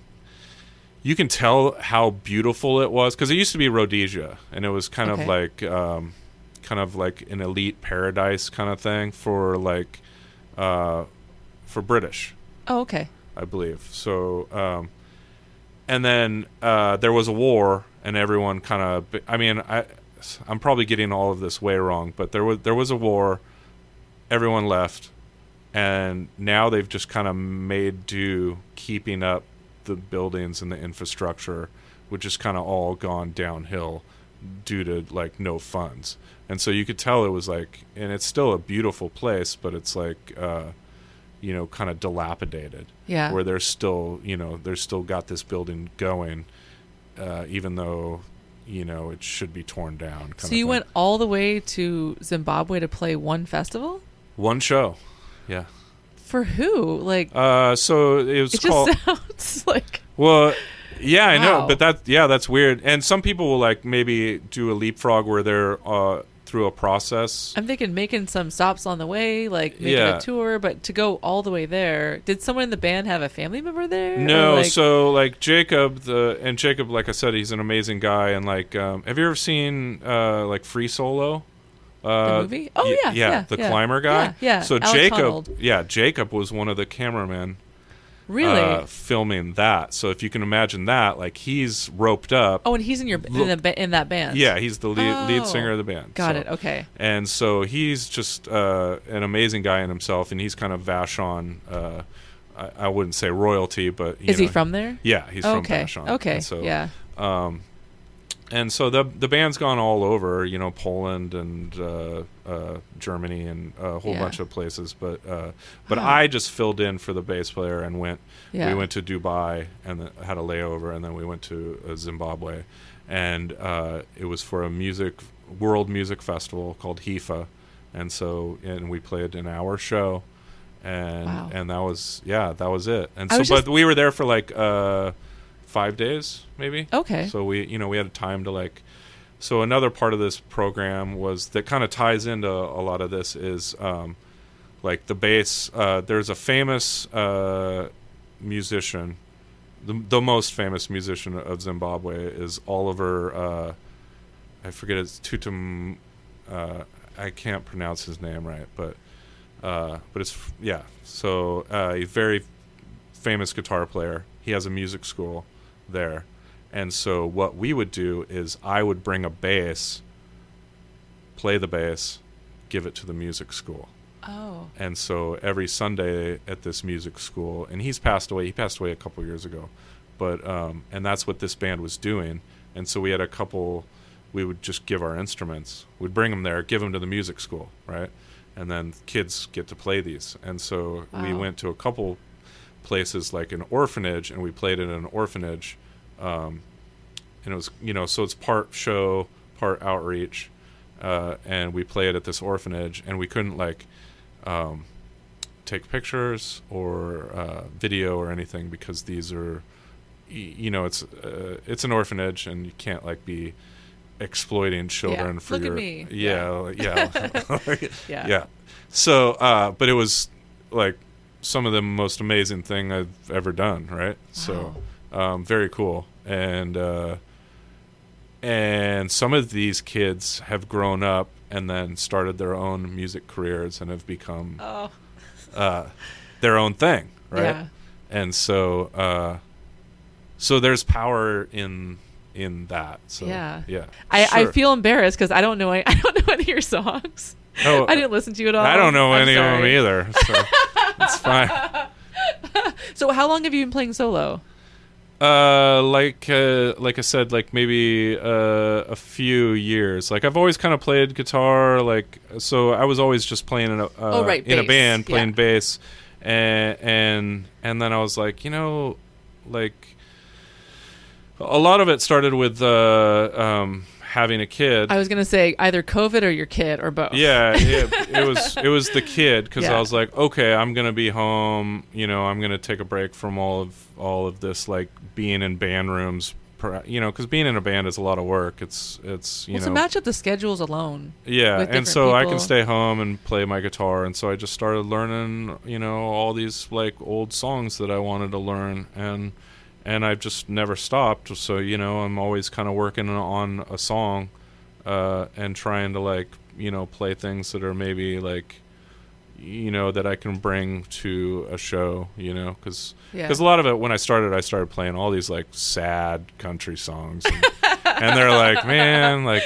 you can tell how beautiful it was, because it used to be Rhodesia, and it was kind of like an elite paradise kind of thing for British. Oh, okay. I believe so. And then there was a war, and everyone kind of. I'm probably getting all of this way wrong, but there was a war. Everyone left, and now they've just kind of made do keeping up the buildings and the infrastructure, which has kind of all gone downhill due to no funds. And so you could tell it was and it's still a beautiful place, but it's kind of dilapidated. Yeah. Where there's still got this building going, even though it should be torn down. So you went all the way to Zimbabwe to play one festival? One show. Yeah. For who? Like, so it was called. Just sounds like. Well, yeah, I know, Wow. but that's weird. And some people will like maybe do a leapfrog where they're through a process. I'm thinking making some stops on the way, like making a tour, but to go all the way there, did someone in the band have a family member there? No, Or, so like Jacob, Jacob, like I said, he's an amazing guy. And like, have you ever seen like Free Solo? The movie? Oh, yeah. The climber guy? Yeah. So Alex Honnold. Jacob was one of the cameramen. Really? Filming that. So if you can imagine that, like he's roped up. Oh, and he's in that band. Yeah, he's the lead singer of the band. Got it. Okay. And so he's just an amazing guy in himself, and he's kind of Vashon. I wouldn't say royalty, but is he from there? Yeah, he's from Vashon. Okay. And so, yeah. And so the band's gone all over, Poland and Germany and a whole bunch of places. But I just filled in for the bass player and went. Yeah. We went to Dubai and had a layover, and then we went to Zimbabwe, and it was for a world music festival called HIFA, and we played an hour show, and that was it. And but we were there for like 5 days maybe. Okay. So we had time to like. So another part of this program was that kind of ties into a lot of this is like the bass. There's a famous musician, the most famous musician of Zimbabwe is Oliver. I forget his Tutum. I can't pronounce his name right, but it's So he's a very famous guitar player. He has a music school there. And so what we would do is I would bring a bass, play the bass, give it to the music school. Oh. And so every Sunday at this music school, and he's passed away. He passed away a couple years ago. But and that's what this band was doing. And so we had we would just give our instruments. We'd bring them there, give them to the music school, right? And then kids get to play these. And so we went to a couple places like an orphanage, and we played in an orphanage. And it was, so it's part show, part outreach, and we played at this orphanage, and we couldn't like take pictures or video or anything because these are, it's an orphanage, and you can't like be exploiting children for Look your at me. Yeah. So but it was like some of the most amazing thing I've ever done, right? Wow. So very cool. And some of these kids have grown up and then started their own music careers and have become their own thing, right? Yeah. And so there's power in that. So yeah. I feel embarrassed because I don't know any of your songs. Oh, I didn't listen to you at all. I don't know any sorry. of them either. So it's fine. So how long have you been playing solo? Like I said, like maybe a few years. Like I've always kind of played guitar. Like so, I was always just playing in a band, playing bass, and then I was like, like a lot of it started with having a kid. I was gonna say either COVID or your kid or both. Yeah, it was the kid because I was like, okay, I'm gonna be home. I'm gonna take a break from all of this, like being in band rooms. Because being in a band is a lot of work. It's to match up the schedules alone. Yeah, with and so people. I can stay home and play my guitar, and so I just started learning, all these like old songs that I wanted to learn, and I've just never stopped. So, I'm always kind of working on a song and trying to, like, play things that are maybe, like, that I can bring to a show, because a lot of it, when I started playing all these, like, sad country songs. And they're like, man, like,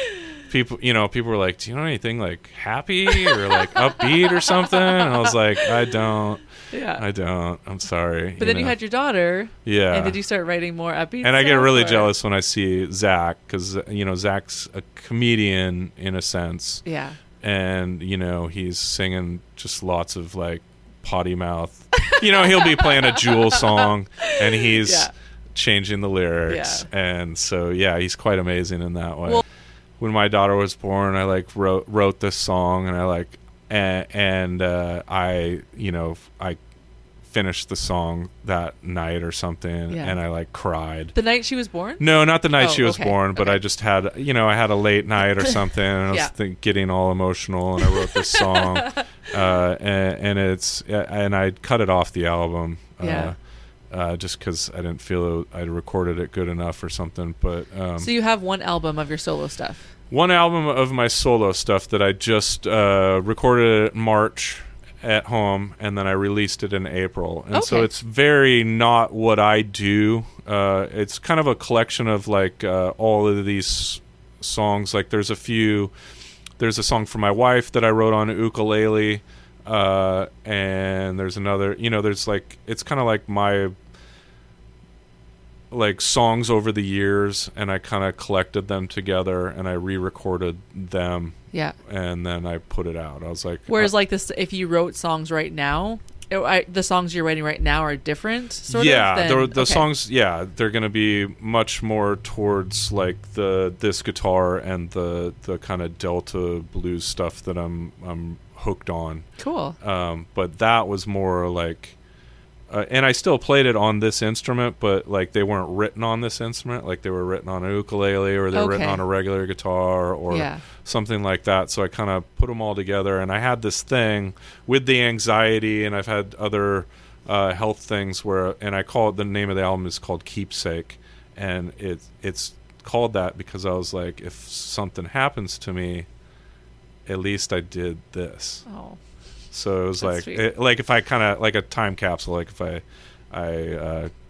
people were like, do you know anything, like, happy or, like, upbeat or something? And I was like, I don't. Yeah. I don't. I'm sorry. But then you had your daughter. Yeah. And did you start writing more upbeat And I get really or? jealous when I see Zach because, Zach's a comedian in a sense. Yeah. And, he's singing just lots of, like, potty mouth. He'll be playing a Jewel song and he's changing the lyrics. And so, yeah, he's quite amazing in that way. Well, when my daughter was born, I like wrote this song, and I like, I finished the song that night or something, and I like cried. The night she was born? No, not the night she was born, but I just had, I had a late night or something, and I was getting all emotional, and I wrote this song, and I cut it off the album, just because I didn't feel I recorded it good enough or something. But so you have one album of your solo stuff? One album of my solo stuff that I just recorded in March at home, and then I released it in April. And so it's very not what I do. It's kind of a collection of like all of these songs. Like there's a song for my wife that I wrote on ukulele, and there's another, there's like, it's kind of like my like songs over the years, and I kind of collected them together and I re-recorded them. Yeah. And then I put it out. I was like, whereas like this, if you wrote songs right now, the songs you're writing right now are different sort of? The songs, they're going to be much more towards like this guitar and the kind of Delta blues stuff that I'm hooked on. Cool. But that was more like, and I still played it on this instrument, but like they weren't written on this instrument. Like they were written on a ukulele, or they were written on a regular guitar, or something like that. So I kind of put them all together, and I had this thing with the anxiety, and I've had other health things and I call it, the name of the album is called Keepsake, and it's called that because I was like, if something happens to me, at least I did this. Oh. So it was like if I kind of like a time capsule, like if I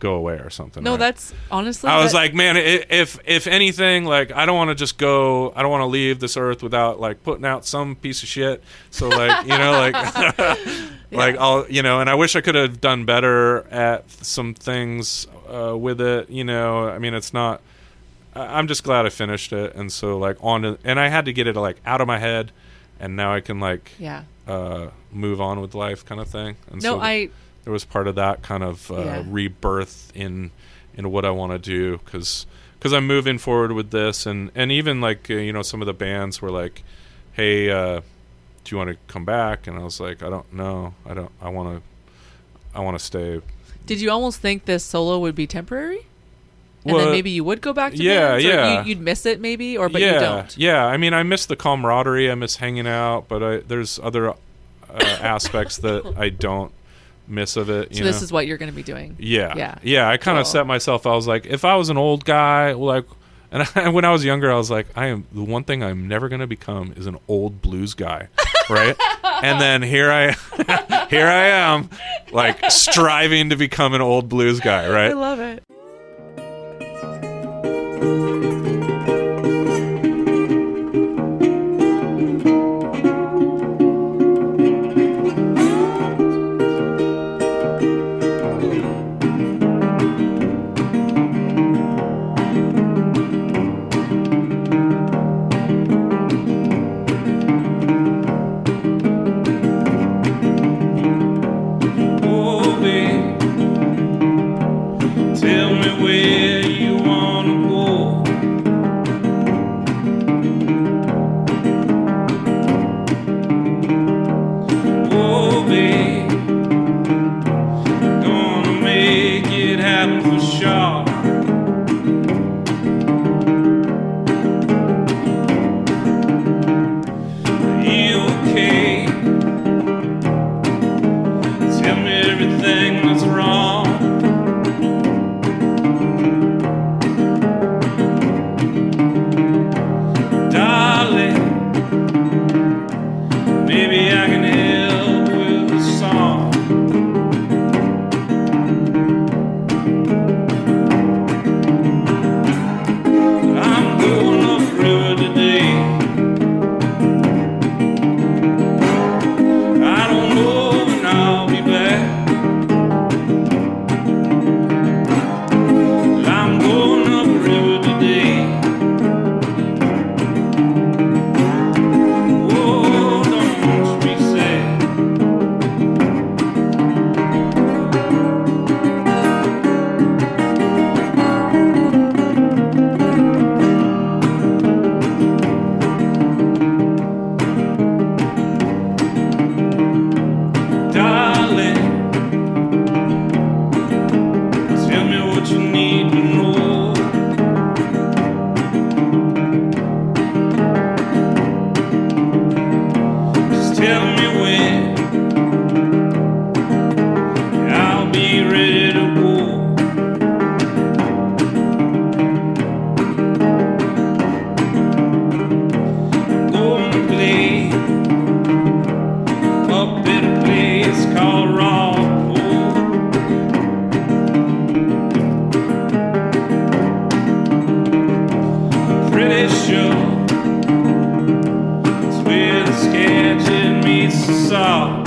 go away or something. No, right? That's honestly. I was like, man, if anything, like I don't want to just go. I don't want to leave this earth without like putting out some piece of shit. So like like I'll and I wish I could have done better at some things with it. I mean, it's not. I'm just glad I finished it, and so like and I had to get it like out of my head, and now I can like move on with life, kind of thing. And there was part of that kind of rebirth in what I want to do, because I'm moving forward with this, and even like some of the bands were like, hey, do you want to come back? And I was like, I don't know, I want to stay. Did you almost think this solo would be temporary? And then maybe you would go back to bands? Or you'd miss it maybe, but you don't? Yeah, I mean, I miss the camaraderie, I miss hanging out, but there's other aspects that I don't miss of it. So this is what you're going to be doing? Yeah. I kind of set myself, I was like, if I was an old guy, like, and when I was younger, I was like, the one thing I'm never going to become is an old blues guy, right? And then here I am, like, striving to become an old blues guy, right? I love it. me when I'll be ready to go. I'm going to play up at a place called Rockport. Pretty sure it's where the sketching meets the saw.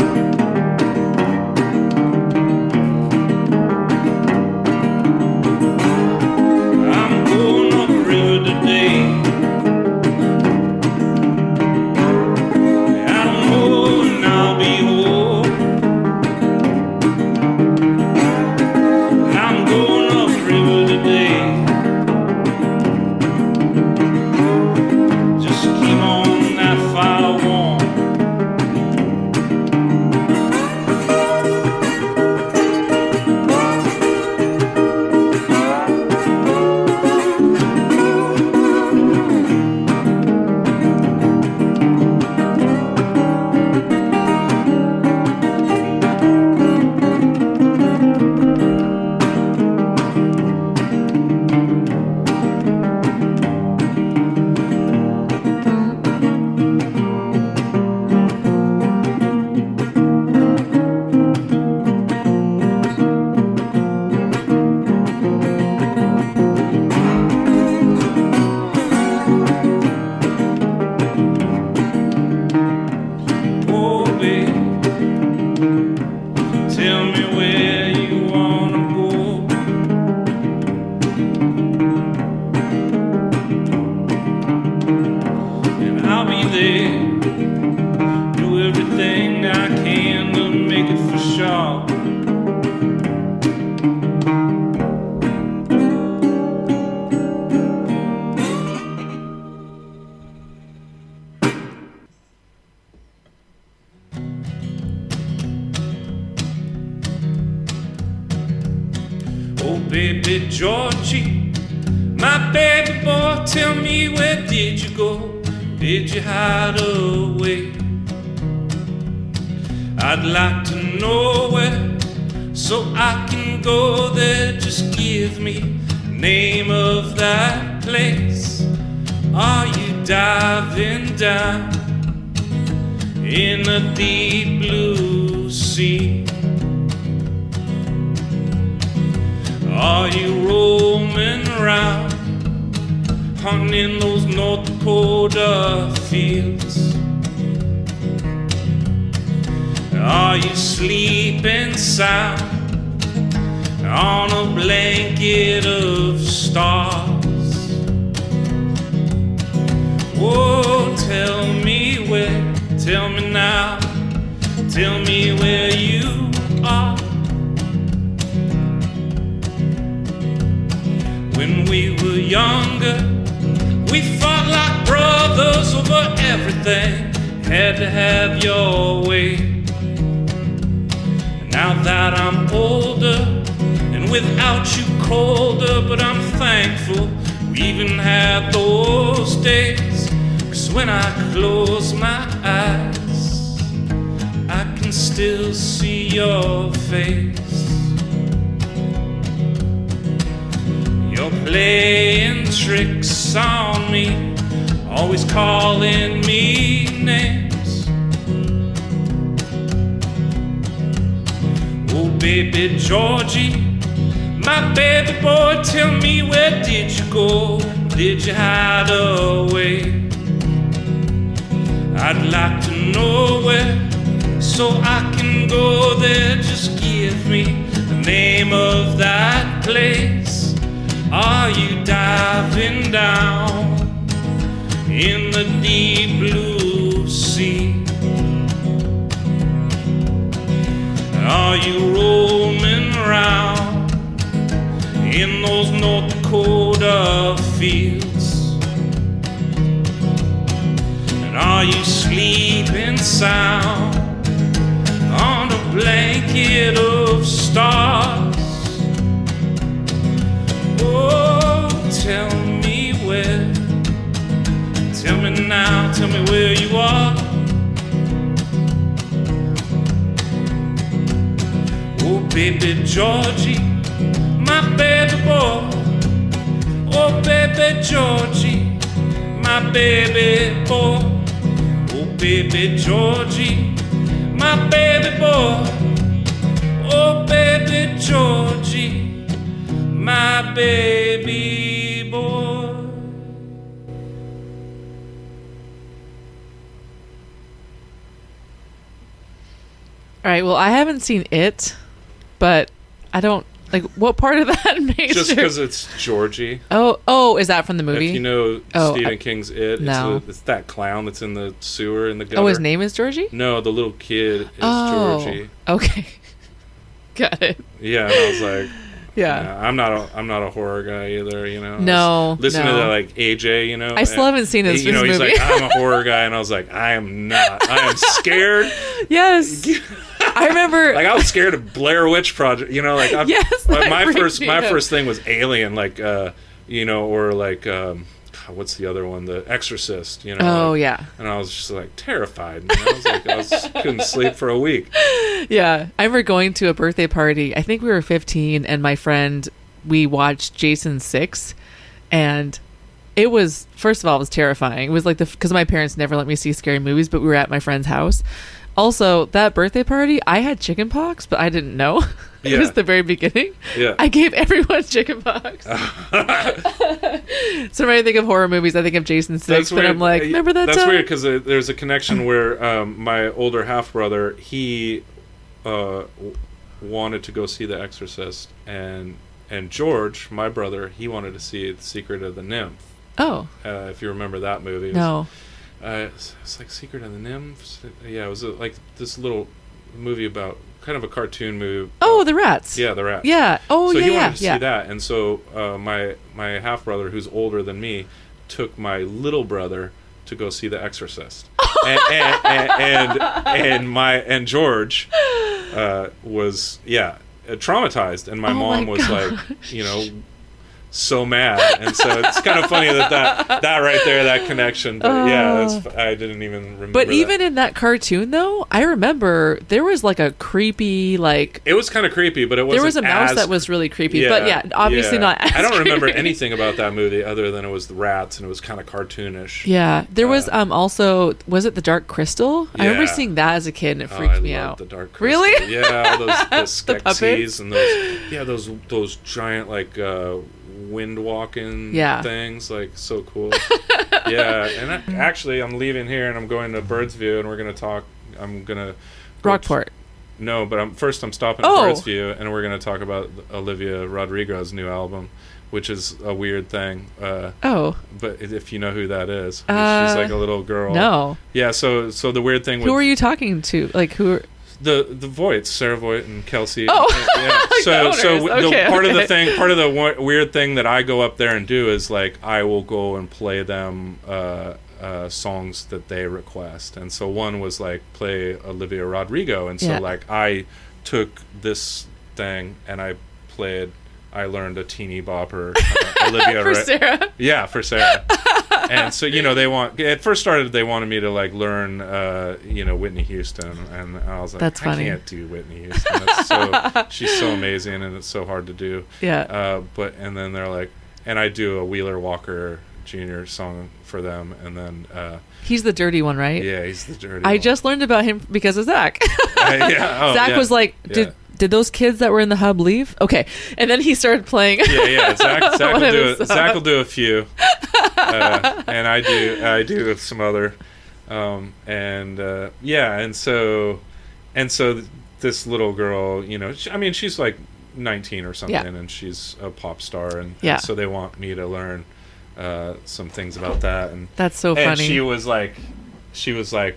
I'm going up the river today. I don't know when I'll be home. I'm going up the river today. Just keep on that fire warm. Oh, babe, tell me where you wanna go. And I'll be there. Do everything I can to make it for sure. Oh, baby Georgie, my baby boy, tell me where did you go? Did you hide away? I'd like to know where, so I can go there. Just give me the name of that place. Are you diving down in the deep blue sea? Are you roaming around, hunting those North Dakota fields? Are you sleeping sound on a blanket of stars? Oh, tell me where, tell me now, tell me where you are. When we were younger, we fought like brothers over everything. Had to have your way. Now that I'm older and without you colder, but I'm thankful we even had those days. 'Cause when I close my eyes, I can still see your face. You're playing tricks on me, always calling me names. Oh, baby Georgie, my baby boy, tell me where did you go? Did you hide away? I'd like to know where, so I can go there. Just give me the name of that place. Are you diving down in the deep blue sea? Are you roaming around in those North Dakota fields? And are you sleeping sound on a blanket of stars? Oh, tell me where, tell me now, tell me where you are. baby Georgie, my baby boy. Oh, baby Georgie, my baby boy. Oh, baby Georgie, my baby boy. Oh, baby Georgie, my baby boy. All right, well, I haven't seen it, but I don't, like, what part of that makes Just you... because it's Georgie. Oh, is that from the movie? If you know Oh, Stephen King's It, no. it's that clown that's in the sewer in the gutter. Oh, his name is Georgie? No, the little kid is Oh, Georgie. okay. Got it. Yeah, and I was like, Yeah. I'm not a horror guy either, you know. No, Listen no. to that, like AJ, you know. I still haven't seen his You know, movie. he's like, I'm a horror guy, and I was like, I am not. I am scared. Yes. I remember... Like, I was scared of Blair Witch Project, you know. Like, Yes, my that first freaked me out. thing was Alien, like, you know, or like, what's the other one? The Exorcist, you know. Oh, like, yeah. And I was just like terrified. You know? I couldn't sleep for a week. Yeah. I remember going to a birthday party. I think we were 15, and my friend, we watched Jason 6, and it was, first of all, it was terrifying. It was like because my parents never let me see scary movies, but we were at my friend's house. Also, that birthday party, I had chicken pox, but I didn't know. It Yeah. was the very beginning. Yeah. I gave everyone chicken pox. So when I think of horror movies, I think of Jason 6, but I'm like, remember that That's time? weird because there's a connection where my older half brother, he wanted to go see The Exorcist, and George, my brother, he wanted to see The Secret of the Nymph. Oh, If you remember that movie. no. It's like Secret of the Nymphs. Yeah, it was like this little movie about kind of a cartoon movie. Oh, the rats. Yeah, the rat. Yeah. Oh, So yeah, he yeah, wanted to yeah. see that, and so my half brother, who's older than me, took my little brother to go see The Exorcist, and George was traumatized, and my Oh mom my was God. like, you know, so mad, and so it's kind of funny that right there, that connection. But yeah, I didn't even remember. But that. even in that cartoon, though, I remember there was like a creepy, like... It was kind of creepy, but it wasn't. There was a mouse as that was really creepy, but yeah, obviously not as I don't remember creepy. anything about that movie other than it was the rats and it was kind of cartoonish. Yeah, there was also, was it The Dark Crystal? I remember Yeah. seeing that as a kid and it Oh, freaked I me loved out. The Dark Crystal. Really? Yeah, all those The puppets? Skeksis and those giant like wind walking Yeah. things, like so cool. Yeah, and actually I'm leaving here and I'm going to Birdsview and we're gonna talk. I'm gonna Rockport. No, but I'm stopping at Oh. Birdsview and we're gonna talk about Olivia Rodrigo's new album, which is a weird thing. Oh, But if you know who that is, she's Uh, like a little girl. no. Yeah, so the weird thing with Who are you talking to? Like, who are... the Voights, Sarah Voight and Kelsey. Oh. Yeah. The owners. Okay, part of the okay. thing, part of the weird thing that I go up there and do is like I will go and play them songs that they request, and so one was like play Olivia Rodrigo, and so Yeah. like I took this thing and I learned a teeny bopper Olivia For Sarah. Yeah, for Sarah. And so, you know, they wanted me to like learn, Whitney Houston, and I was like, That's funny. I can't do Whitney Houston. She's so amazing, and it's so hard to do. Yeah. And then they're like, and I do a Wheeler Walker Jr. song for them, and then He's the dirty one, right? yeah, he's the dirty. I one. just learned about him because of Zach. Zach yeah. was like, Yeah. did those kids that were in the hub leave? Okay. And then he started playing. Yeah. Zach One will of do his it. Zach will do a few, and I do some other, and so this little girl, you know, she's like 19 or something, Yeah. and she's a pop star, and Yeah. so they want me to learn some things about that, and That's so and funny. she was like,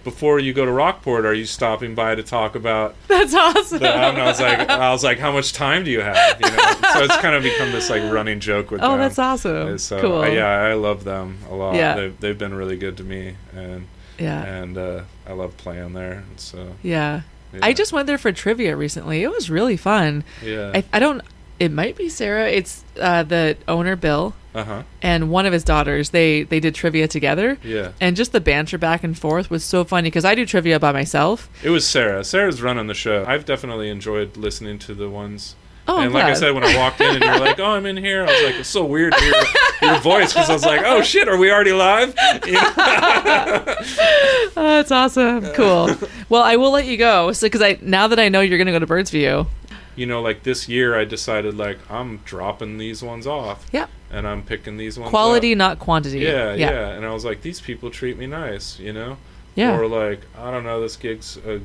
before you go to Rockport, are you stopping by to talk about That's awesome. the album? I was like, how much time do you have? You know? So it's kind of become this like running joke with them. Oh, that's awesome. And so Cool. I love them a lot. Yeah. They've been really good to me, and Yeah. I love playing there. And so Yeah. yeah. I just went there for trivia recently. It was really fun. yeah. I don't... It might be Sarah. It's the owner, Bill. and one of his daughters, they did trivia together. Yeah. And just the banter back and forth was so funny because I do trivia by myself. It was Sarah. Sarah's running the show. I've definitely enjoyed listening to the ones. Oh, and like I said, when I walked in and you were like, "Oh, I'm in here," I was like, "It's so weird to hear your voice," because I was like, "Oh shit, are we already live?" You know? Oh, that's awesome. Cool. Well, I will let you go. So, because now that I know you're gonna go to Birdsview. You know, like this year, I decided like I'm dropping these ones off. Yeah. And I'm picking these ones Quality, up. not quantity. Yeah. And I was like, these people treat me nice, you know. Yeah. Or like, I don't know, this gig's a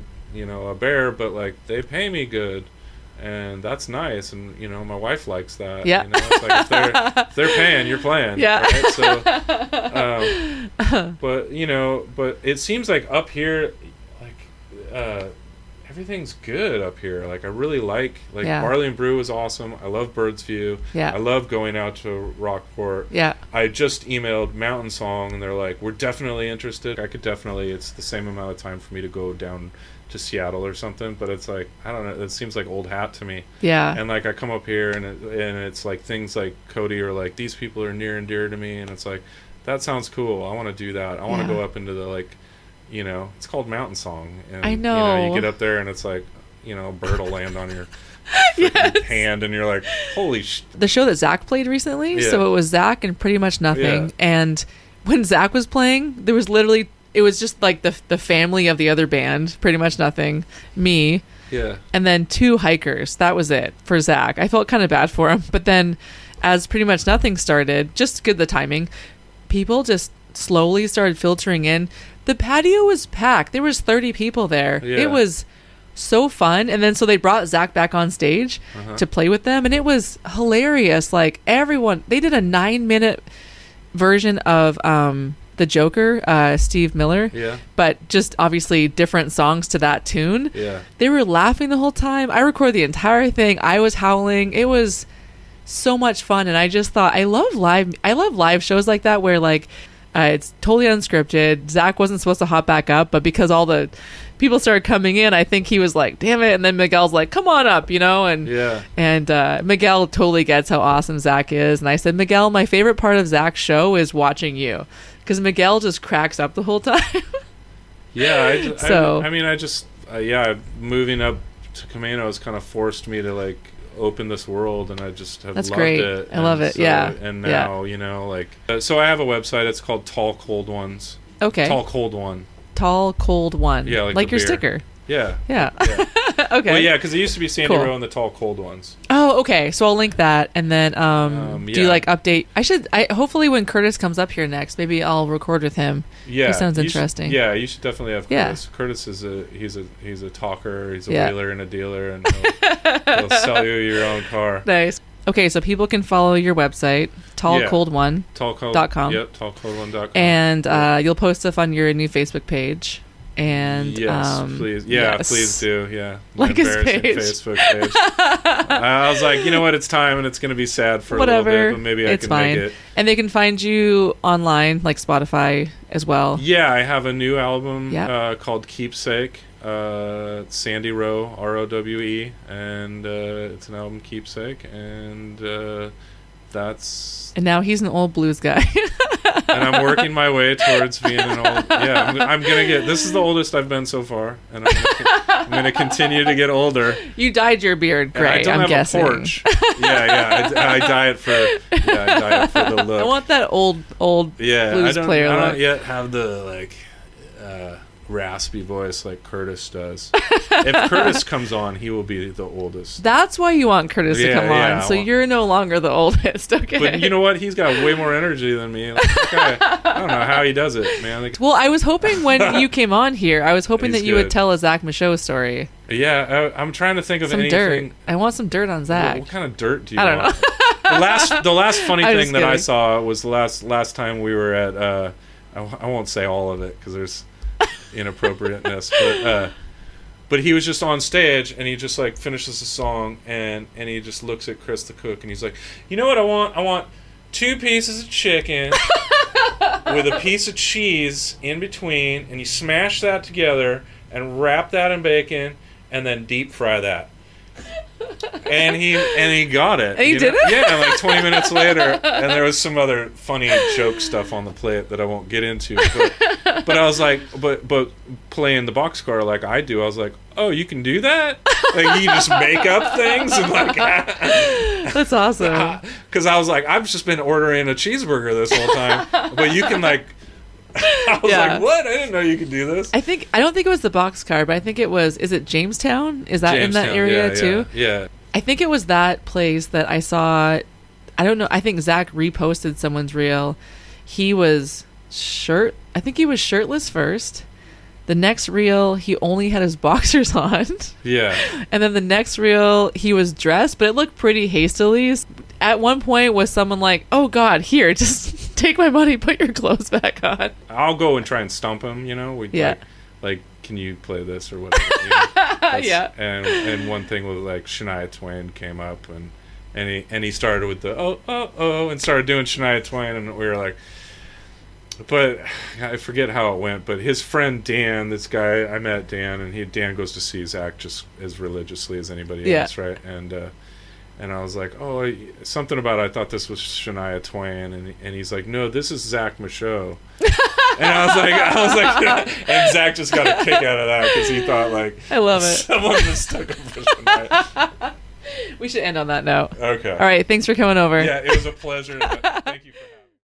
bear, but like they pay me good. And that's nice, and you know my wife likes that. Yeah, you know, it's like if they're paying, you're playing. Yeah. Right? So, but it seems like up here, like everything's good up here. Like I really like Barley and Brew is awesome. I love Birdsview. Yeah. I love going out to Rockport. Yeah. I just emailed Mountain Song, and they're like, we're definitely interested. I could definitely. It's the same amount of time for me to go down to Seattle or something, but it's like I don't know, it seems like old hat to me. Yeah. And like I come up here and it's like things like Cody are like, these people are near and dear to me, and it's like that sounds cool. I want to do that. I want to go up into the it's called Mountain Song, and I know. You get up there and it's like a bird will land on your hand and you're like, holy the show that Zach played recently, so it was Zach and Pretty Much Nothing. And when Zach was playing, there was literally it was just like the family of the other band, Pretty Much Nothing, me, and then 2 hikers. That was it for Zach. I felt kind of bad for him, but then as Pretty Much Nothing started, just good the timing, people just slowly started filtering in. The patio was packed. There was 30 people there. It was so fun. And then so they brought Zach back on stage to play with them, and it was hilarious. Like everyone, they did a 9-minute version of the Joker, Steve Miller, but just obviously different songs to that tune. They were laughing the whole time. I recorded the entire thing. I was howling. It was so much fun, and I just thought I love live shows like that where like it's totally unscripted. Zach wasn't supposed to hop back up, but because all the people started coming in, I think he was like, damn it. And then Miguel's like, come on up, and Miguel totally gets how awesome Zach is. And I said, Miguel, my favorite part of Zach's show is watching you, because Miguel just cracks up the whole time. Moving up to Camino has kind of forced me to like open this world, and I just have loved great. it. I love it. And now so I have a website. It's called Tall Cold Ones. Okay. Tall Cold One. Tall Cold One. Yeah, like your beer. sticker. Yeah. Okay. Well, yeah, because it used to be Sandy Rowe and the Tall Cold Ones. Oh, okay. So I'll link that, and then do you like update? I hopefully when Curtis comes up here next, maybe I'll record with him. Yeah, he sounds interesting. You should definitely have Curtis. Yeah. Curtis is he's a talker. He's a wheeler and a dealer, and he'll sell you your own car. Nice. Okay, so people can follow your website, tallcold1.com. Yep, tallcold1.com. And you'll post stuff on your new Facebook page. And please, please do, like his page. Facebook page. I was like, you know what, it's time, and it's going to be sad for a little bit, but maybe I can make it. And they can find you online, like Spotify as well. Yeah, I have a new album called Keepsake. Sandy Rowe, ROWE, and it's an album, Keepsake, and that's. And now he's an old blues guy. And I'm working my way towards being an old. Yeah, I'm gonna get. This is the oldest I've been so far, and I'm gonna continue to get older. You dyed your beard gray. I'm guessing. A porch. I dye it for the look. I want that old blues player look. I don't yet have the raspy voice like Curtis does. If Curtis comes on, he will be the oldest. That's why you want Curtis to come on. So you're no longer the oldest. Okay. But you know what? He's got way more energy than me. I don't know how he does it, man. Well, I was hoping when you came on here, I was hoping that you would tell a Zach Michaud story. Yeah, I'm trying to think of anything. Dirt. I want some dirt on Zach. What kind of dirt do you want? I don't know. The last funny thing that I saw was the last time we were at. I won't say all of it because there's inappropriateness, but he was just on stage and he just like finishes the song and he just looks at Chris the cook and he's like, you know what I want 2 pieces of chicken with a piece of cheese in between, and you smash that together and wrap that in bacon and then deep fry that. And he got it. And he did know? it? Yeah, like 20 minutes later. And there was some other funny joke stuff on the plate that I won't get into. But I was like, but playing the boxcar like I do, I was like, oh, you can do that? Like, you just make up things? And like, that's awesome. Because I was like, I've just been ordering a cheeseburger this whole time. But you can like... I was like, what? I didn't know you could do this. I don't think it was the boxcar, but I think it was, is it Jamestown? Is that Jamestown, in that area too? Yeah. I think it was that place that I saw. I don't know. I think Zach reposted someone's reel. He was I think he was shirtless first. The next reel, he only had his boxers on. Yeah. And then the next reel, he was dressed, but it looked pretty hastily. At one point, was someone like, "Oh God, here, just take my money, put your clothes back on." I'll go and try and stump him. You know, like, can you play this or whatever? You know? Yeah. And one thing was like Shania Twain came up and he started with the oh and started doing Shania Twain, and we were like. But I forget how it went. But his friend Dan, this guy, I met Dan, and Dan goes to see Zach just as religiously as anybody else, right? And I was like, oh, something about I thought this was Shania Twain, and he's like, no, this is Zach Michaud. And I was like, and Zach just got a kick out of that because he thought like, I love it. Someone mistook him for Shania. We should end on that note. Okay. All right. Thanks for coming over. Yeah, it was a pleasure. Thank you for having me.